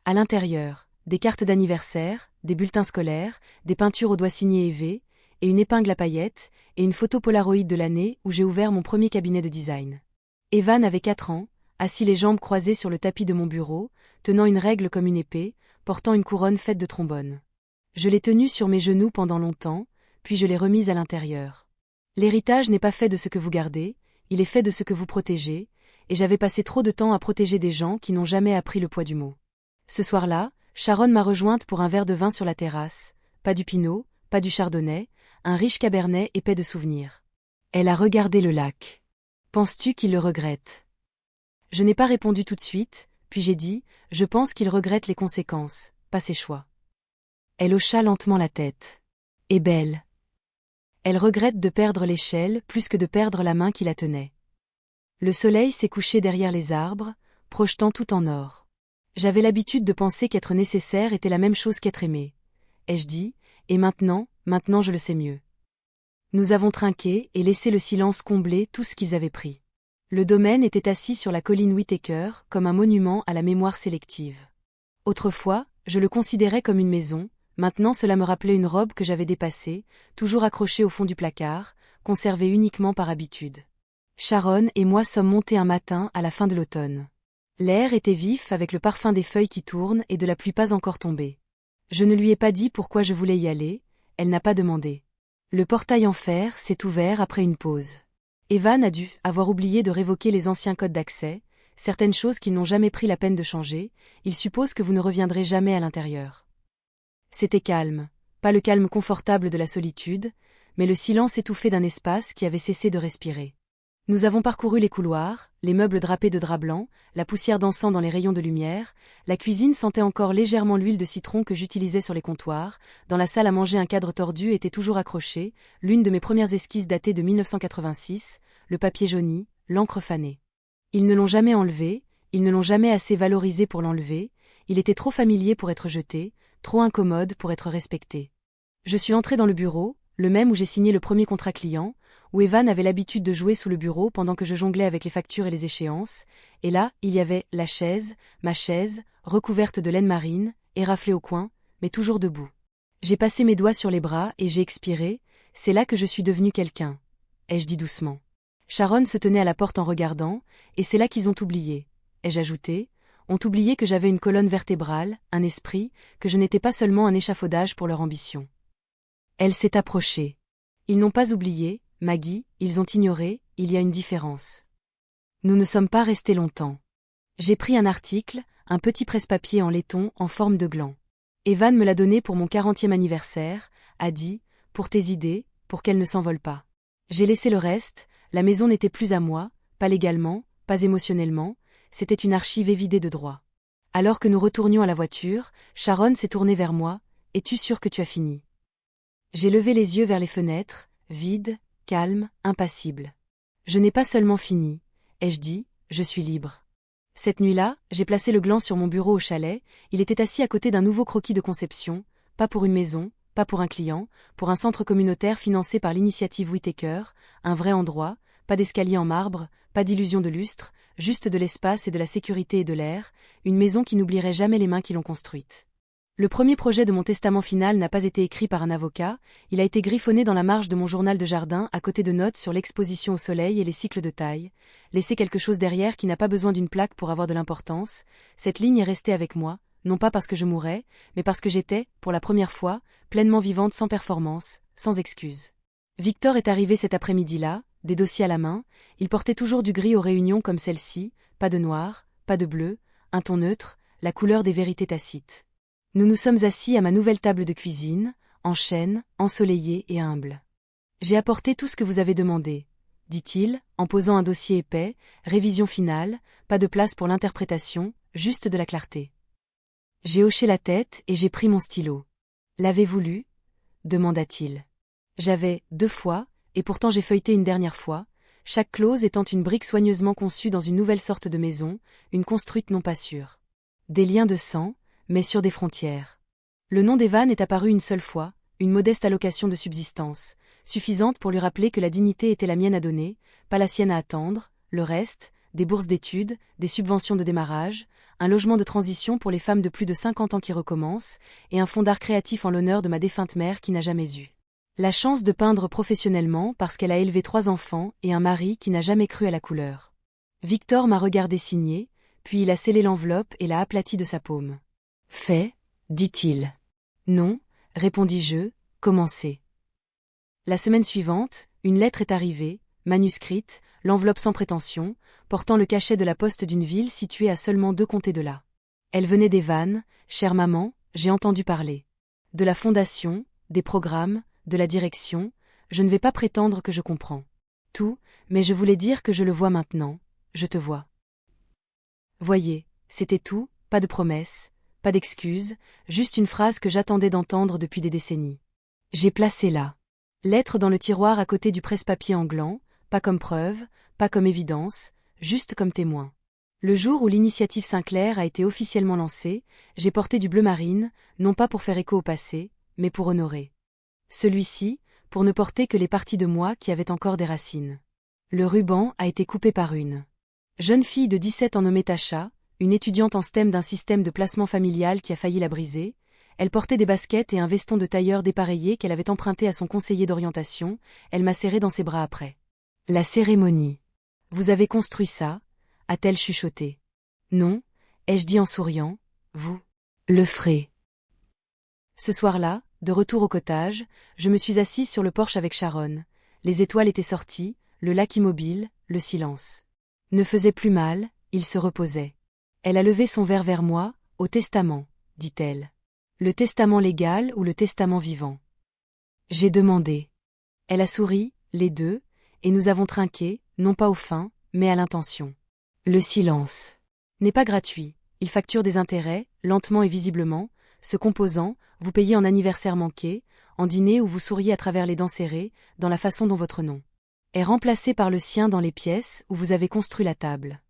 À l'intérieur, des cartes d'anniversaire, des bulletins scolaires, des peintures aux doigts signés EV, et une épingle à paillettes, et une photo Polaroid de l'année où j'ai ouvert mon premier cabinet de design. Evan avait 4 ans, assis les jambes croisées sur le tapis de mon bureau, tenant une règle comme une épée, portant une couronne faite de trombone. Je l'ai tenue sur mes genoux pendant longtemps, puis je l'ai remise à l'intérieur. L'héritage n'est pas fait de ce que vous gardez, il est fait de ce que vous protégez, et j'avais passé trop de temps à protéger des gens qui n'ont jamais appris le poids du mot. Ce soir-là, Sharon m'a rejointe pour un verre de vin sur la terrasse, pas du pinot, pas du chardonnay, un riche cabernet épais de souvenirs. Elle a regardé le lac. Penses-tu qu'il le regrette? Je n'ai pas répondu tout de suite, puis j'ai dit, je pense qu'il regrette les conséquences, pas ses choix. Elle hocha lentement la tête. Et belle. Elle regrette de perdre l'échelle plus que de perdre la main qui la tenait. Le soleil s'est couché derrière les arbres, projetant tout en or. J'avais l'habitude de penser qu'être nécessaire était la même chose qu'être aimé. Ai-je dit, et maintenant je le sais mieux. Nous avons trinqué et laissé le silence combler tout ce qu'ils avaient pris. Le domaine était assis sur la colline Whittaker comme un monument à la mémoire sélective. Autrefois, je le considérais comme une maison, maintenant cela me rappelait une robe que j'avais dépassée, toujours accrochée au fond du placard, conservée uniquement par habitude. Sharon et moi sommes montés un matin à la fin de l'automne. L'air était vif avec le parfum des feuilles qui tournent et de la pluie pas encore tombée. Je ne lui ai pas dit pourquoi je voulais y aller, elle n'a pas demandé. Le portail en fer s'est ouvert après une pause. Evan a dû avoir oublié de révoquer les anciens codes d'accès, certaines choses qu'ils n'ont jamais pris la peine de changer, ils supposent que vous ne reviendrez jamais à l'intérieur. C'était calme, pas le calme confortable de la solitude, mais le silence étouffé d'un espace qui avait cessé de respirer. Nous avons parcouru les couloirs, les meubles drapés de drap blanc, la poussière dansant dans les rayons de lumière, la cuisine sentait encore légèrement l'huile de citron que j'utilisais sur les comptoirs, dans la salle à manger un cadre tordu était toujours accroché, l'une de mes premières esquisses datée de 1986, le papier jauni, l'encre fanée. Ils ne l'ont jamais enlevé, ils ne l'ont jamais assez valorisé pour l'enlever, il était trop familier pour être jeté, trop incommode pour être respecté. Je suis entré dans le bureau, le même où j'ai signé le premier contrat client, où Evan avait l'habitude de jouer sous le bureau pendant que je jonglais avec les factures et les échéances, et là, il y avait la chaise, ma chaise, recouverte de laine marine, éraflée au coin, mais toujours debout. J'ai passé mes doigts sur les bras et j'ai expiré, c'est là que je suis devenu quelqu'un, ai-je dit doucement. Sharon se tenait à la porte en regardant, et c'est là qu'ils ont oublié, ai-je ajouté, ont oublié que j'avais une colonne vertébrale, un esprit, que je n'étais pas seulement un échafaudage pour leur ambition. Elle s'est approchée. Ils n'ont pas oublié, Maggie, ils ont ignoré, il y a une différence. Nous ne sommes pas restés longtemps. J'ai pris un article, un petit presse-papier en laiton en forme de gland. Evan me l'a donné pour mon 40e anniversaire, a dit, pour tes idées, pour qu'elles ne s'envolent pas. J'ai laissé le reste, la maison n'était plus à moi, pas légalement, pas émotionnellement, c'était une archive évidée de droit. Alors que nous retournions à la voiture, Sharon s'est tournée vers moi, es-tu sûre que tu as fini? J'ai levé les yeux vers les fenêtres, vides, calmes, impassibles. Je n'ai pas seulement fini, ai-je dit, je suis libre. Cette nuit-là, j'ai placé le gland sur mon bureau au chalet, il était assis à côté d'un nouveau croquis de conception, pas pour une maison, pas pour un client, pour un centre communautaire financé par l'initiative Whittaker, un vrai endroit, pas d'escalier en marbre, pas d'illusion de lustre, juste de l'espace et de la sécurité et de l'air, une maison qui n'oublierait jamais les mains qui l'ont construite. Le premier projet de mon testament final n'a pas été écrit par un avocat, il a été griffonné dans la marge de mon journal de jardin à côté de notes sur l'exposition au soleil et les cycles de taille, laisser quelque chose derrière qui n'a pas besoin d'une plaque pour avoir de l'importance, cette ligne est restée avec moi, non pas parce que je mourais, mais parce que j'étais, pour la première fois, pleinement vivante sans performance, sans excuse. Victor est arrivé cet après-midi-là, des dossiers à la main, il portait toujours du gris aux réunions comme celle-ci, pas de noir, pas de bleu, un ton neutre, la couleur des vérités tacites. Nous nous sommes assis à ma nouvelle table de cuisine, en chêne, ensoleillée et humble. J'ai apporté tout ce que vous avez demandé, dit-il, en posant un dossier épais, révision finale, pas de place pour l'interprétation, juste de la clarté. J'ai hoché la tête et j'ai pris mon stylo. L'avez-vous lu ? Demanda-t-il. J'avais 2 fois, et pourtant j'ai feuilleté une dernière fois, chaque clause étant une brique soigneusement conçue dans une nouvelle sorte de maison, une construite non pas sûre. Des liens de sang, mais sur des frontières. Le nom d'Evan est apparu une seule fois, une modeste allocation de subsistance, suffisante pour lui rappeler que la dignité était la mienne à donner, pas la sienne à attendre, le reste, des bourses d'études, des subventions de démarrage, un logement de transition pour les femmes de plus de 50 ans qui recommencent, et un fonds d'art créatif en l'honneur de ma défunte mère qui n'a jamais eu la chance de peindre professionnellement parce qu'elle a élevé 3 enfants et un mari qui n'a jamais cru à la couleur. Victor m'a regardé signer, puis il a scellé l'enveloppe et l'a aplatie de sa paume. Fait, dit-il. Non, répondis-je, commencez. La semaine suivante, une lettre est arrivée, manuscrite, l'enveloppe sans prétention, portant le cachet de la poste d'une ville située à seulement 2 comtés de là. Elle venait d'Evan, chère maman, j'ai entendu parler. De la fondation, des programmes, de la direction, je ne vais pas prétendre que je comprends tout, mais je voulais dire que je le vois maintenant, je te vois. Voyez, c'était tout, pas de promesses, pas d'excuses, juste une phrase que j'attendais d'entendre depuis des décennies. J'ai placé la lettre dans le tiroir à côté du presse-papier en gland, pas comme preuve, pas comme évidence, juste comme témoin. Le jour où l'initiative Sinclair a été officiellement lancée, j'ai porté du bleu marine, non pas pour faire écho au passé, mais pour honorer celui-ci, pour ne porter que les parties de moi qui avaient encore des racines. Le ruban a été coupé par une jeune fille de 17 ans nommée Tasha, une étudiante en STEM d'un système de placement familial qui a failli la briser. Elle portait des baskets et un veston de tailleur dépareillé qu'elle avait emprunté à son conseiller d'orientation, elle m'a serré dans ses bras après. La cérémonie. Vous avez construit ça, a-t-elle chuchoté. Non, ai-je dit en souriant, vous le ferez. Ce soir-là, de retour au cottage, je me suis assise sur le porche avec Sharon. Les étoiles étaient sorties, le lac immobile, le silence. Ne faisait plus mal, il se reposait. Elle a levé son verre vers moi, au testament, dit-elle. Le testament légal ou le testament vivant ? J'ai demandé. Elle a souri, les deux, et nous avons trinqué, non pas au fin, mais à l'intention. Le silence n'est pas gratuit, il facture des intérêts, lentement et visiblement, se composant, vous payez en anniversaire manqué, en dîner où vous souriez à travers les dents serrées, dans la façon dont votre nom est remplacé par le sien dans les pièces où vous avez construit la table.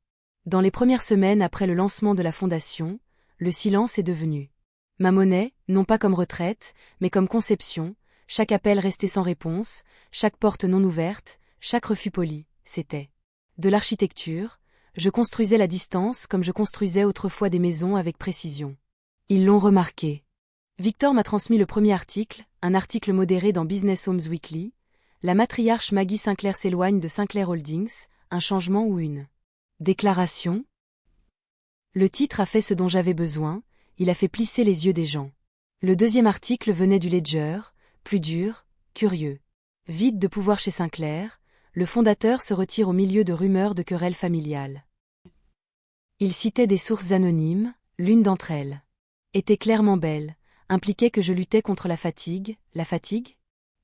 Dans les premières semaines après le lancement de la fondation, le silence est devenu ma monnaie, non pas comme retraite, mais comme conception, chaque appel resté sans réponse, chaque porte non ouverte, chaque refus poli, c'était de l'architecture, je construisais la distance comme je construisais autrefois des maisons avec précision. Ils l'ont remarqué. Victor m'a transmis le premier article, un article modéré dans Business Homes Weekly. La matriarche Maggie Sinclair s'éloigne de Sinclair Holdings, un changement ou une déclaration ? Le titre a fait ce dont j'avais besoin, il a fait plisser les yeux des gens. Le deuxième article venait du Ledger, plus dur, curieux. Vide de pouvoir chez Sinclair, le fondateur se retire au milieu de rumeurs de querelles familiales. Il citait des sources anonymes, l'une d'entre elles était clairement belle, impliquait que je luttais contre la fatigue.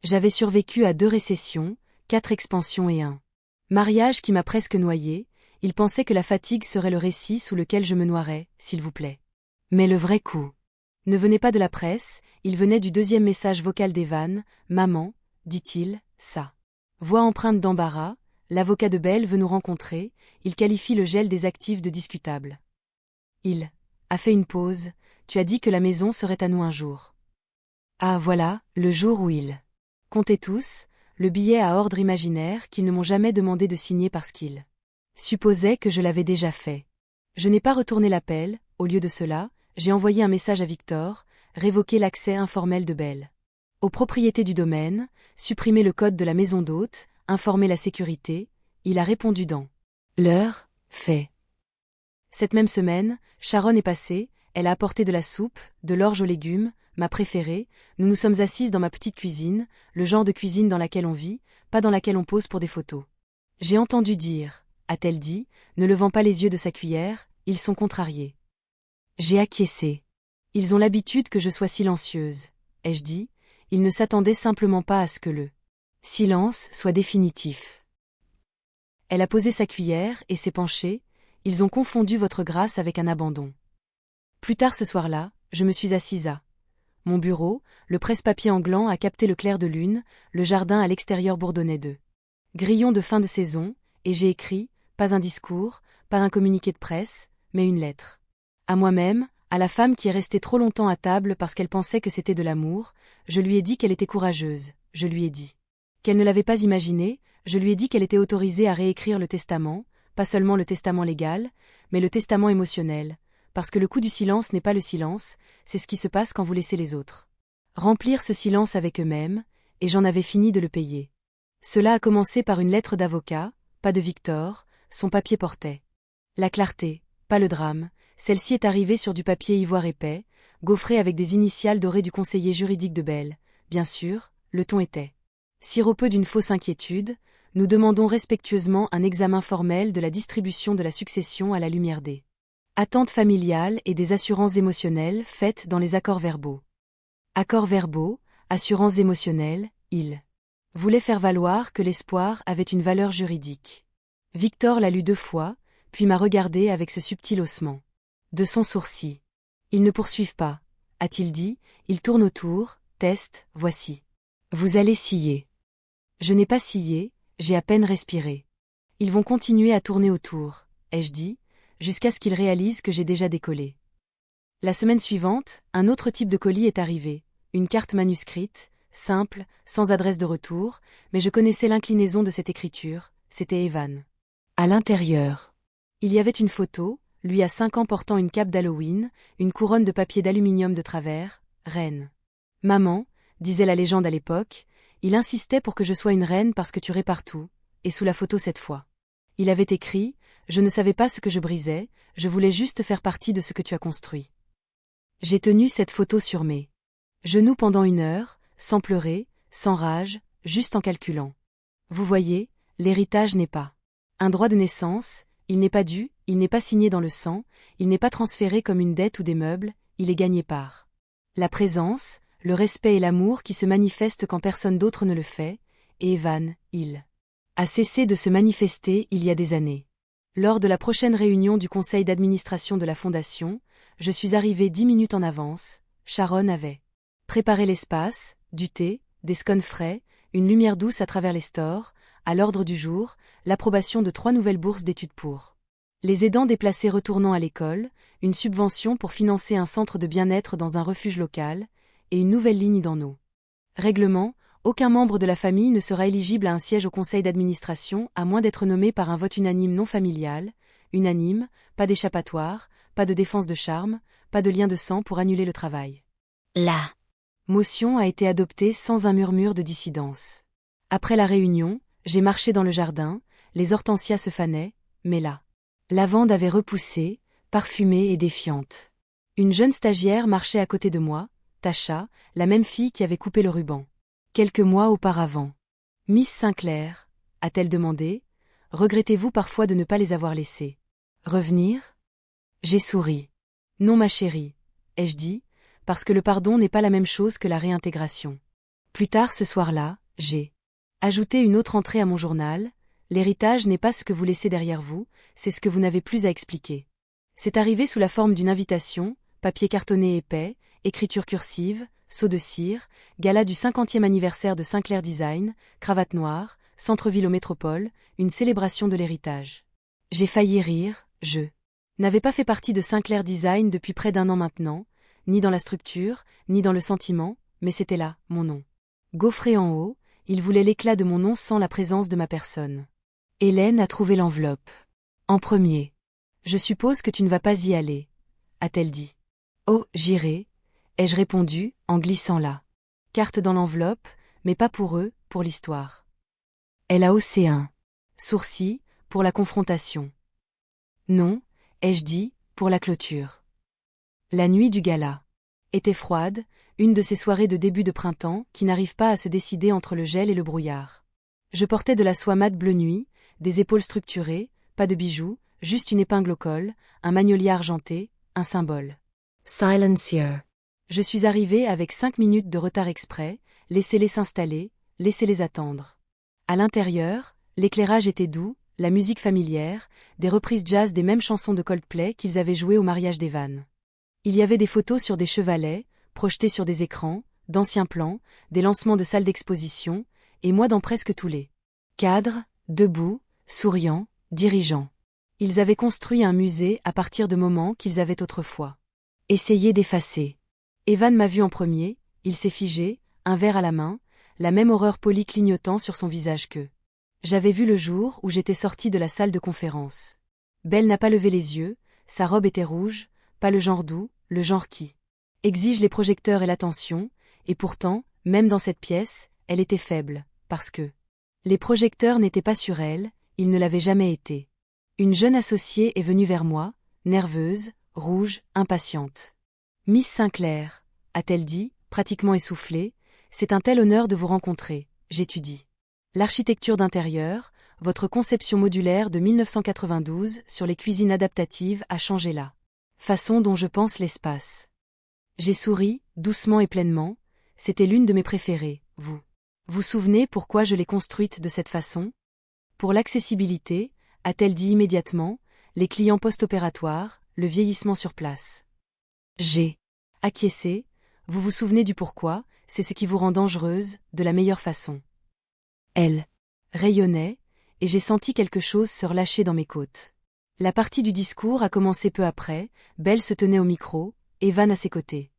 J'avais survécu à 2 récessions, 4 expansions et un mariage qui m'a presque noyé, il pensait que la fatigue serait le récit sous lequel je me noierais, s'il vous plaît. Mais le vrai coup ne venait pas de la presse, il venait du deuxième message vocal d'Evan, « Maman, dit-il, ça. Voix empreinte d'embarras, l'avocat de Belle veut nous rencontrer, il qualifie le gel des actifs de discutable. Il a fait une pause. Tu as dit que la maison serait à nous un jour. Ah voilà, le jour où ils comptaient tous, le billet à ordre imaginaire qu'ils ne m'ont jamais demandé de signer parce qu'ils supposaient que je l'avais déjà fait. Je n'ai pas retourné l'appel, au lieu de cela, j'ai envoyé un message à Victor, révoquer l'accès informel de Belle aux propriétés du domaine, supprimer le code de la maison d'hôte, informer la sécurité, il a répondu dans l'heure, fait. Cette même semaine, Sharon est passée, elle a apporté de la soupe, de l'orge aux légumes, ma préférée, nous nous sommes assises dans ma petite cuisine, le genre de cuisine dans laquelle on vit, pas dans laquelle on pose pour des photos. J'ai entendu dire, a-t-elle dit, ne levant pas les yeux de sa cuillère, ils sont contrariés. J'ai acquiescé. Ils ont l'habitude que je sois silencieuse, ai-je dit, ils ne s'attendaient simplement pas à ce que le silence soit définitif. Elle a posé sa cuillère et s'est penchée, ils ont confondu votre grâce avec un abandon. Plus tard ce soir-là, je me suis assise à mon bureau, le presse-papier anglant a capté le clair de lune, le jardin à l'extérieur bourdonnait de grillons de fin de saison, et j'ai écrit, pas un discours, pas un communiqué de presse, mais une lettre. À moi-même, à la femme qui est restée trop longtemps à table parce qu'elle pensait que c'était de l'amour, je lui ai dit qu'elle était courageuse, je lui ai dit qu'elle ne l'avait pas imaginé, je lui ai dit qu'elle était autorisée à réécrire le testament, pas seulement le testament légal, mais le testament émotionnel, parce que le coût du silence n'est pas le silence, c'est ce qui se passe quand vous laissez les autres remplir ce silence avec eux-mêmes, et j'en avais fini de le payer. Cela a commencé par une lettre d'avocat, pas de Victor, son papier portait la clarté, pas le drame, celle-ci est arrivée sur du papier ivoire épais, gaufré avec des initiales dorées du conseiller juridique de Belle. Bien sûr, le ton était sirupeux d'une fausse inquiétude, nous demandons respectueusement un examen formel de la distribution de la succession à la lumière des attentes familiales et des assurances émotionnelles faites dans les accords verbaux. Accords verbaux, assurances émotionnelles, il voulait faire valoir que l'espoir avait une valeur juridique. Victor l'a lu 2 fois, puis m'a regardé avec ce subtil haussement de son sourcil. Ils ne poursuivent pas, a-t-il dit, ils tournent autour, test, voici. Vous allez scier. Je n'ai pas scié, j'ai à peine respiré. Ils vont continuer à tourner autour, ai-je dit, jusqu'à ce qu'ils réalisent que j'ai déjà décollé. La semaine suivante, un autre type de colis est arrivé, une carte manuscrite, simple, sans adresse de retour, mais je connaissais l'inclinaison de cette écriture, c'était Evan. À l'intérieur, il y avait une photo, lui à 5 ans portant une cape d'Halloween, une couronne de papier d'aluminium de travers, reine. Maman, disait la légende à l'époque, il insistait pour que je sois une reine parce que tu répares tout, et sous la photo cette fois. Il avait écrit, je ne savais pas ce que je brisais, je voulais juste faire partie de ce que tu as construit. J'ai tenu cette photo sur mes genoux pendant 1 heure, sans pleurer, sans rage, juste en calculant. Vous voyez, l'héritage n'est pas un droit de naissance, il n'est pas dû, il n'est pas signé dans le sang, il n'est pas transféré comme une dette ou des meubles, il est gagné par la présence, le respect et l'amour qui se manifestent quand personne d'autre ne le fait, et Evan, il a cessé de se manifester il y a des années. Lors de la prochaine réunion du conseil d'administration de la fondation, je suis arrivée 10 minutes en avance, Sharon avait préparé l'espace, du thé, des scones frais, une lumière douce à travers les stores, à l'ordre du jour, l'approbation de 3 nouvelles bourses d'études pour les aidants déplacés retournant à l'école, une subvention pour financer un centre de bien-être dans un refuge local, et une nouvelle ligne dans nos règlements, aucun membre de la famille ne sera éligible à un siège au conseil d'administration à moins d'être nommé par un vote unanime non familial, unanime, pas d'échappatoire, pas de défense de charme, pas de lien de sang pour annuler le travail. La motion a été adoptée sans un murmure de dissidence. Après la réunion, j'ai marché dans le jardin, les hortensias se fanaient, mais la lavande avait repoussé, parfumée et défiante. Une jeune stagiaire marchait à côté de moi, Tasha, la même fille qui avait coupé le ruban quelques mois auparavant. Miss Sinclair, a-t-elle demandé, regrettez-vous parfois de ne pas les avoir laissés revenir? J'ai souri. Non ma chérie, ai-je dit, parce que le pardon n'est pas la même chose que la réintégration. Plus tard ce soir-là, j'ai ajouté une autre entrée à mon journal, l'héritage n'est pas ce que vous laissez derrière vous, c'est ce que vous n'avez plus à expliquer. C'est arrivé sous la forme d'une invitation, papier cartonné épais, écriture cursive, seau de cire, gala du 50e anniversaire de Sinclair Design, cravate noire, centre-ville aux métropoles, une célébration de l'héritage. J'ai failli rire, je n'avais pas fait partie de Sinclair Design depuis près d'1 an maintenant, ni dans la structure, ni dans le sentiment, mais c'était là, mon nom. Gaufré en haut, il voulait l'éclat de mon nom sans la présence de ma personne. Hélène a trouvé l'enveloppe. En premier. Je suppose que tu ne vas pas y aller, a-t-elle dit. Oh, j'irai, ai-je répondu, en glissant la carte dans l'enveloppe, mais pas pour eux, pour l'histoire. Elle a haussé un sourcil, pour la confrontation. Non, ai-je dit, pour la clôture. La nuit du gala était froide, une de ces soirées de début de printemps qui n'arrivent pas à se décider entre le gel et le brouillard. Je portais de la soie mate bleu nuit, des épaules structurées, pas de bijoux, juste une épingle au col, un magnolia argenté, un symbole. Silencieux. Je suis arrivée avec 5 minutes de retard exprès, laissez-les s'installer, laissez-les attendre. À l'intérieur, l'éclairage était doux, la musique familière, des reprises jazz des mêmes chansons de Coldplay qu'ils avaient jouées au mariage d'Evan. Il y avait des photos sur des chevalets, projetées sur des écrans, d'anciens plans, des lancements de salles d'exposition, et moi dans presque tous les cadres, debout, souriants, dirigeants. Ils avaient construit un musée à partir de moments qu'ils avaient autrefois essayé d'effacer. Evan m'a vu en premier, il s'est figé, un verre à la main, la même horreur polie clignotant sur son visage que j'avais vu le jour où j'étais sortie de la salle de conférence. Belle n'a pas levé les yeux, sa robe était rouge, pas le genre doux, le genre qui exige les projecteurs et l'attention, et pourtant, même dans cette pièce, elle était faible, parce que les projecteurs n'étaient pas sur elle, ils ne l'avaient jamais été. Une jeune associée est venue vers moi, nerveuse, rouge, impatiente. « Miss Sinclair », a-t-elle dit, pratiquement essoufflée, « c'est un tel honneur de vous rencontrer, j'étudie l'architecture d'intérieur, votre conception modulaire de 1992 sur les cuisines adaptatives a changé la façon dont je pense l'espace. » J'ai souri, doucement et pleinement, c'était l'une de mes préférées, vous. Vous souvenez pourquoi je l'ai construite de cette façon? Pour l'accessibilité, a-t-elle dit immédiatement, les clients post-opératoires, le vieillissement sur place. J'ai acquiescé, vous vous souvenez du pourquoi, c'est ce qui vous rend dangereuse, de la meilleure façon. Elle rayonnait, et j'ai senti quelque chose se relâcher dans mes côtes. La partie du discours a commencé peu après, Belle se tenait au micro, Evan à ses côtés.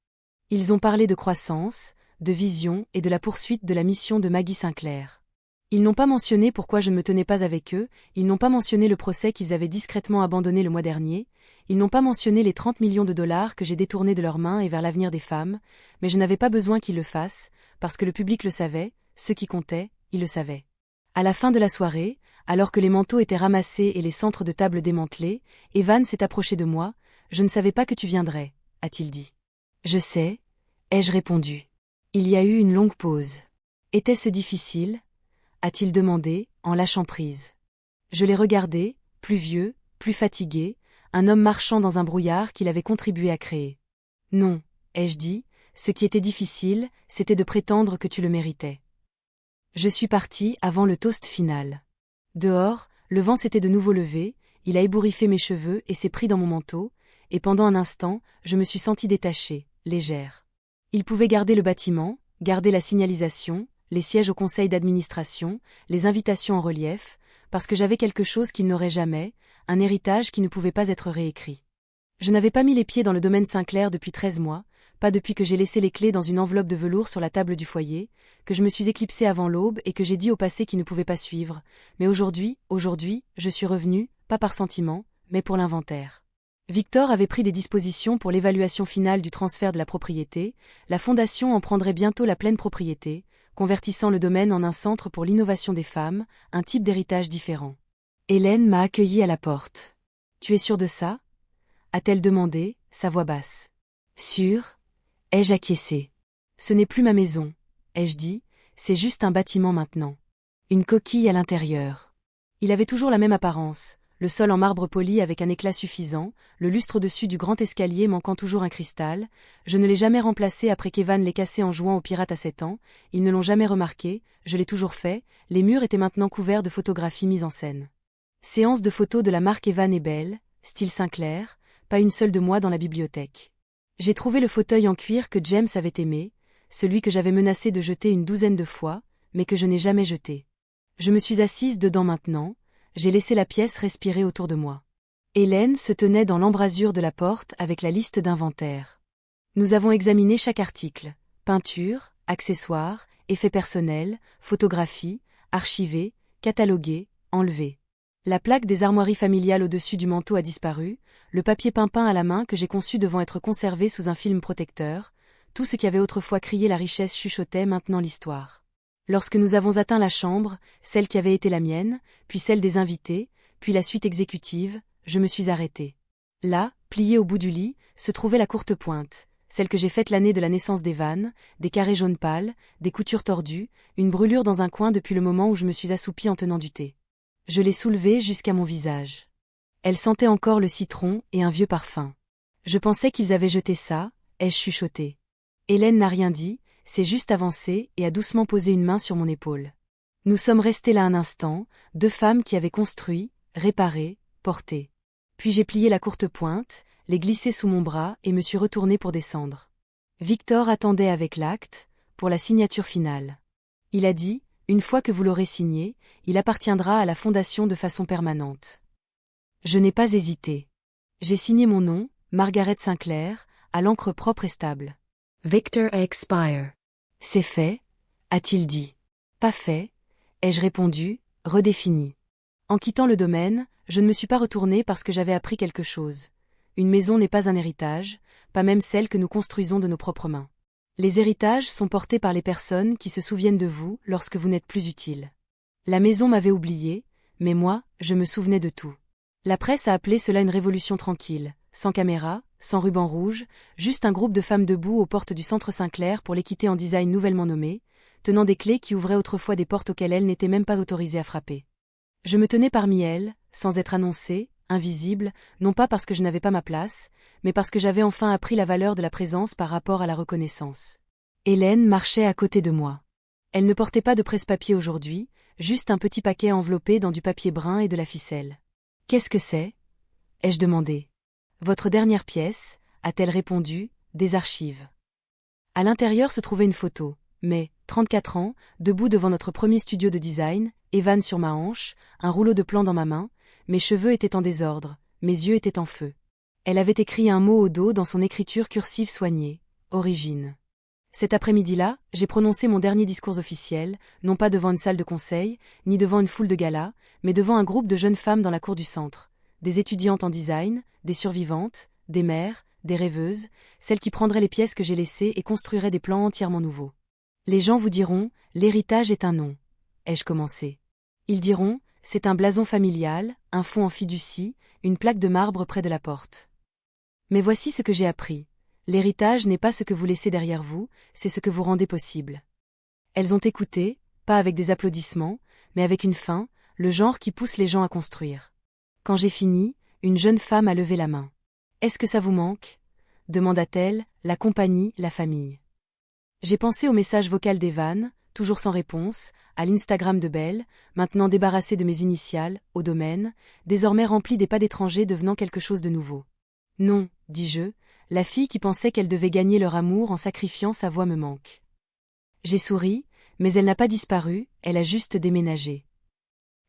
Ils ont parlé de croissance, de vision et de la poursuite de la mission de Maggie Sinclair. Ils n'ont pas mentionné pourquoi je ne me tenais pas avec eux, ils n'ont pas mentionné le procès qu'ils avaient discrètement abandonné le mois dernier, ils n'ont pas mentionné les 30 millions de dollars que j'ai détournés de leurs mains et vers l'avenir des femmes, mais je n'avais pas besoin qu'ils le fassent, parce que le public le savait, ceux qui comptaient, ils le savaient. À la fin de la soirée, alors que les manteaux étaient ramassés et les centres de table démantelés, Evan s'est approché de moi, « Je ne savais pas que tu viendrais », a-t-il dit. « Je sais », ai-je répondu. Il y a eu une longue pause. Était-ce difficile? A-t-il demandé, en lâchant prise. Je l'ai regardé, plus vieux, plus fatigué, un homme marchant dans un brouillard qu'il avait contribué à créer. Non, ai-je dit, ce qui était difficile, c'était de prétendre que tu le méritais. Je suis parti avant le toast final. Dehors, le vent s'était de nouveau levé, il a ébouriffé mes cheveux et s'est pris dans mon manteau, et pendant un instant, je me suis sentie détachée, légère. Il pouvait garder le bâtiment, garder la signalisation, les sièges au conseil d'administration, les invitations en relief, parce que j'avais quelque chose qu'il n'aurait jamais, un héritage qui ne pouvait pas être réécrit. Je n'avais pas mis les pieds dans le domaine Sinclair depuis 13 mois, pas depuis que j'ai laissé les clés dans une enveloppe de velours sur la table du foyer, que je me suis éclipsée avant l'aube et que j'ai dit au passé qu'il ne pouvait pas suivre, mais aujourd'hui, je suis revenue, pas par sentiment, mais pour l'inventaire. Victor avait pris des dispositions pour l'évaluation finale du transfert de la propriété, la fondation en prendrait bientôt la pleine propriété, convertissant le domaine en un centre pour l'innovation des femmes, un type d'héritage différent. Hélène m'a accueillie à la porte. « Tu es sûre de ça ?» a-t-elle demandé, sa voix basse. « Sûre ?» ai-je acquiescé. « Ce n'est plus ma maison, » ai-je dit, « c'est juste un bâtiment maintenant. Une coquille à l'intérieur. » Il avait toujours la même apparence, le sol en marbre poli avec un éclat suffisant, le lustre au-dessus du grand escalier manquant toujours un cristal, je ne l'ai jamais remplacé après qu'Evan l'ait cassé en jouant aux pirates à 7 ans, ils ne l'ont jamais remarqué, je l'ai toujours fait, les murs étaient maintenant couverts de photographies mises en scène. Séance de photos de la marque Evan et Belle, style Sinclair, pas une seule de moi dans la bibliothèque. J'ai trouvé le fauteuil en cuir que James avait aimé, celui que j'avais menacé de jeter une 12aine de fois, mais que je n'ai jamais jeté. Je me suis assise dedans maintenant, j'ai laissé la pièce respirer autour de moi. Hélène se tenait dans l'embrasure de la porte avec la liste d'inventaire. Nous avons examiné chaque article, peinture, accessoires, effets personnels, photographies, archivés, catalogués, enlevés. La plaque des armoiries familiales au-dessus du manteau a disparu, le papier peint à la main que j'ai conçu devant être conservé sous un film protecteur, tout ce qui avait autrefois crié la richesse chuchotait maintenant l'histoire. Lorsque nous avons atteint la chambre, celle qui avait été la mienne, puis celle des invités, puis la suite exécutive, je me suis arrêtée. Là, pliée au bout du lit, se trouvait la courte pointe, celle que j'ai faite l'année de la naissance d'Evan, des carrés jaunes pâles, des coutures tordues, une brûlure dans un coin depuis le moment où je me suis assoupie en tenant du thé. Je l'ai soulevée jusqu'à mon visage. Elle sentait encore le citron et un vieux parfum. Je pensais qu'ils avaient jeté ça, ai-je chuchoté. Hélène n'a rien dit, s'est juste avancée et a doucement posé une main sur mon épaule. Nous sommes restés là un instant, deux femmes qui avaient construit, réparé, porté. Puis j'ai plié la courte pointe, l'ai glissée sous mon bras et me suis retournée pour descendre. Victor attendait avec l'acte, pour la signature finale. Il a dit, une fois que vous l'aurez signé, il appartiendra à la fondation de façon permanente. Je n'ai pas hésité. J'ai signé mon nom, Margaret Sinclair, à l'encre propre et stable. Victor expire. C'est fait, a-t-il dit. Pas fait, ai-je répondu, redéfini. En quittant le domaine, je ne me suis pas retournée parce que j'avais appris quelque chose. Une maison n'est pas un héritage, pas même celle que nous construisons de nos propres mains. Les héritages sont portés par les personnes qui se souviennent de vous lorsque vous n'êtes plus utile. La maison m'avait oublié, mais moi, je me souvenais de tout. La presse a appelé cela une révolution tranquille, sans caméra, sans ruban rouge, juste un groupe de femmes debout aux portes du Centre Sinclair pour l'équité en design nouvellement nommé, tenant des clés qui ouvraient autrefois des portes auxquelles elles n'étaient même pas autorisées à frapper. Je me tenais parmi elles, sans être annoncée, invisible, non pas parce que je n'avais pas ma place, mais parce que j'avais enfin appris la valeur de la présence par rapport à la reconnaissance. Hélène marchait à côté de moi. Elle ne portait pas de presse-papier aujourd'hui, juste un petit paquet enveloppé dans du papier brun et de la ficelle. « Qu'est-ce que c'est » ai-je demandé. « Votre dernière pièce » a-t-elle répondu, « des archives. » À l'intérieur se trouvait une photo, mais, 34 ans, debout devant notre premier studio de design, Evan sur ma hanche, un rouleau de plans dans ma main, mes cheveux étaient en désordre, mes yeux étaient en feu. Elle avait écrit un mot au dos dans son écriture cursive soignée, « Origine ». Cet après-midi-là, j'ai prononcé mon dernier discours officiel, non pas devant une salle de conseil, ni devant une foule de galas, mais devant un groupe de jeunes femmes dans la cour du centre, des étudiantes en design, des survivantes, des mères, des rêveuses, celles qui prendraient les pièces que j'ai laissées et construiraient des plans entièrement nouveaux. Les gens vous diront, l'héritage est un nom. Ai-je commencé. Ils diront, c'est un blason familial, un fond en fiducie, une plaque de marbre près de la porte. Mais voici ce que j'ai appris. L'héritage n'est pas ce que vous laissez derrière vous, c'est ce que vous rendez possible. Elles ont écouté, pas avec des applaudissements, mais avec une faim, le genre qui pousse les gens à construire. Quand j'ai fini, une jeune femme a levé la main. « Est-ce que ça vous manque » demanda-t-elle, la compagnie, la famille. J'ai pensé au message vocal d'Evan, toujours sans réponse, à l'Instagram de Belle, maintenant débarrassé de mes initiales, au domaine, désormais rempli des pas d'étrangers devenant quelque chose de nouveau. Non, dis-je, la fille qui pensait qu'elle devait gagner leur amour en sacrifiant sa voix me manque. J'ai souri, mais elle n'a pas disparu, elle a juste déménagé.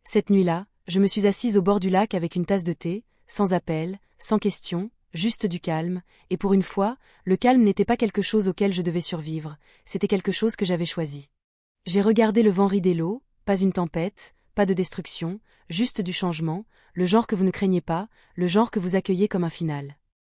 Cette nuit-là, je me suis assise au bord du lac avec une tasse de thé, sans appel, sans question, juste du calme, et pour une fois, le calme n'était pas quelque chose auquel je devais survivre, c'était quelque chose que j'avais choisi. J'ai regardé le vent rider l'eau, pas une tempête, pas de destruction, juste du changement, le genre que vous ne craignez pas, le genre que vous accueillez comme un final.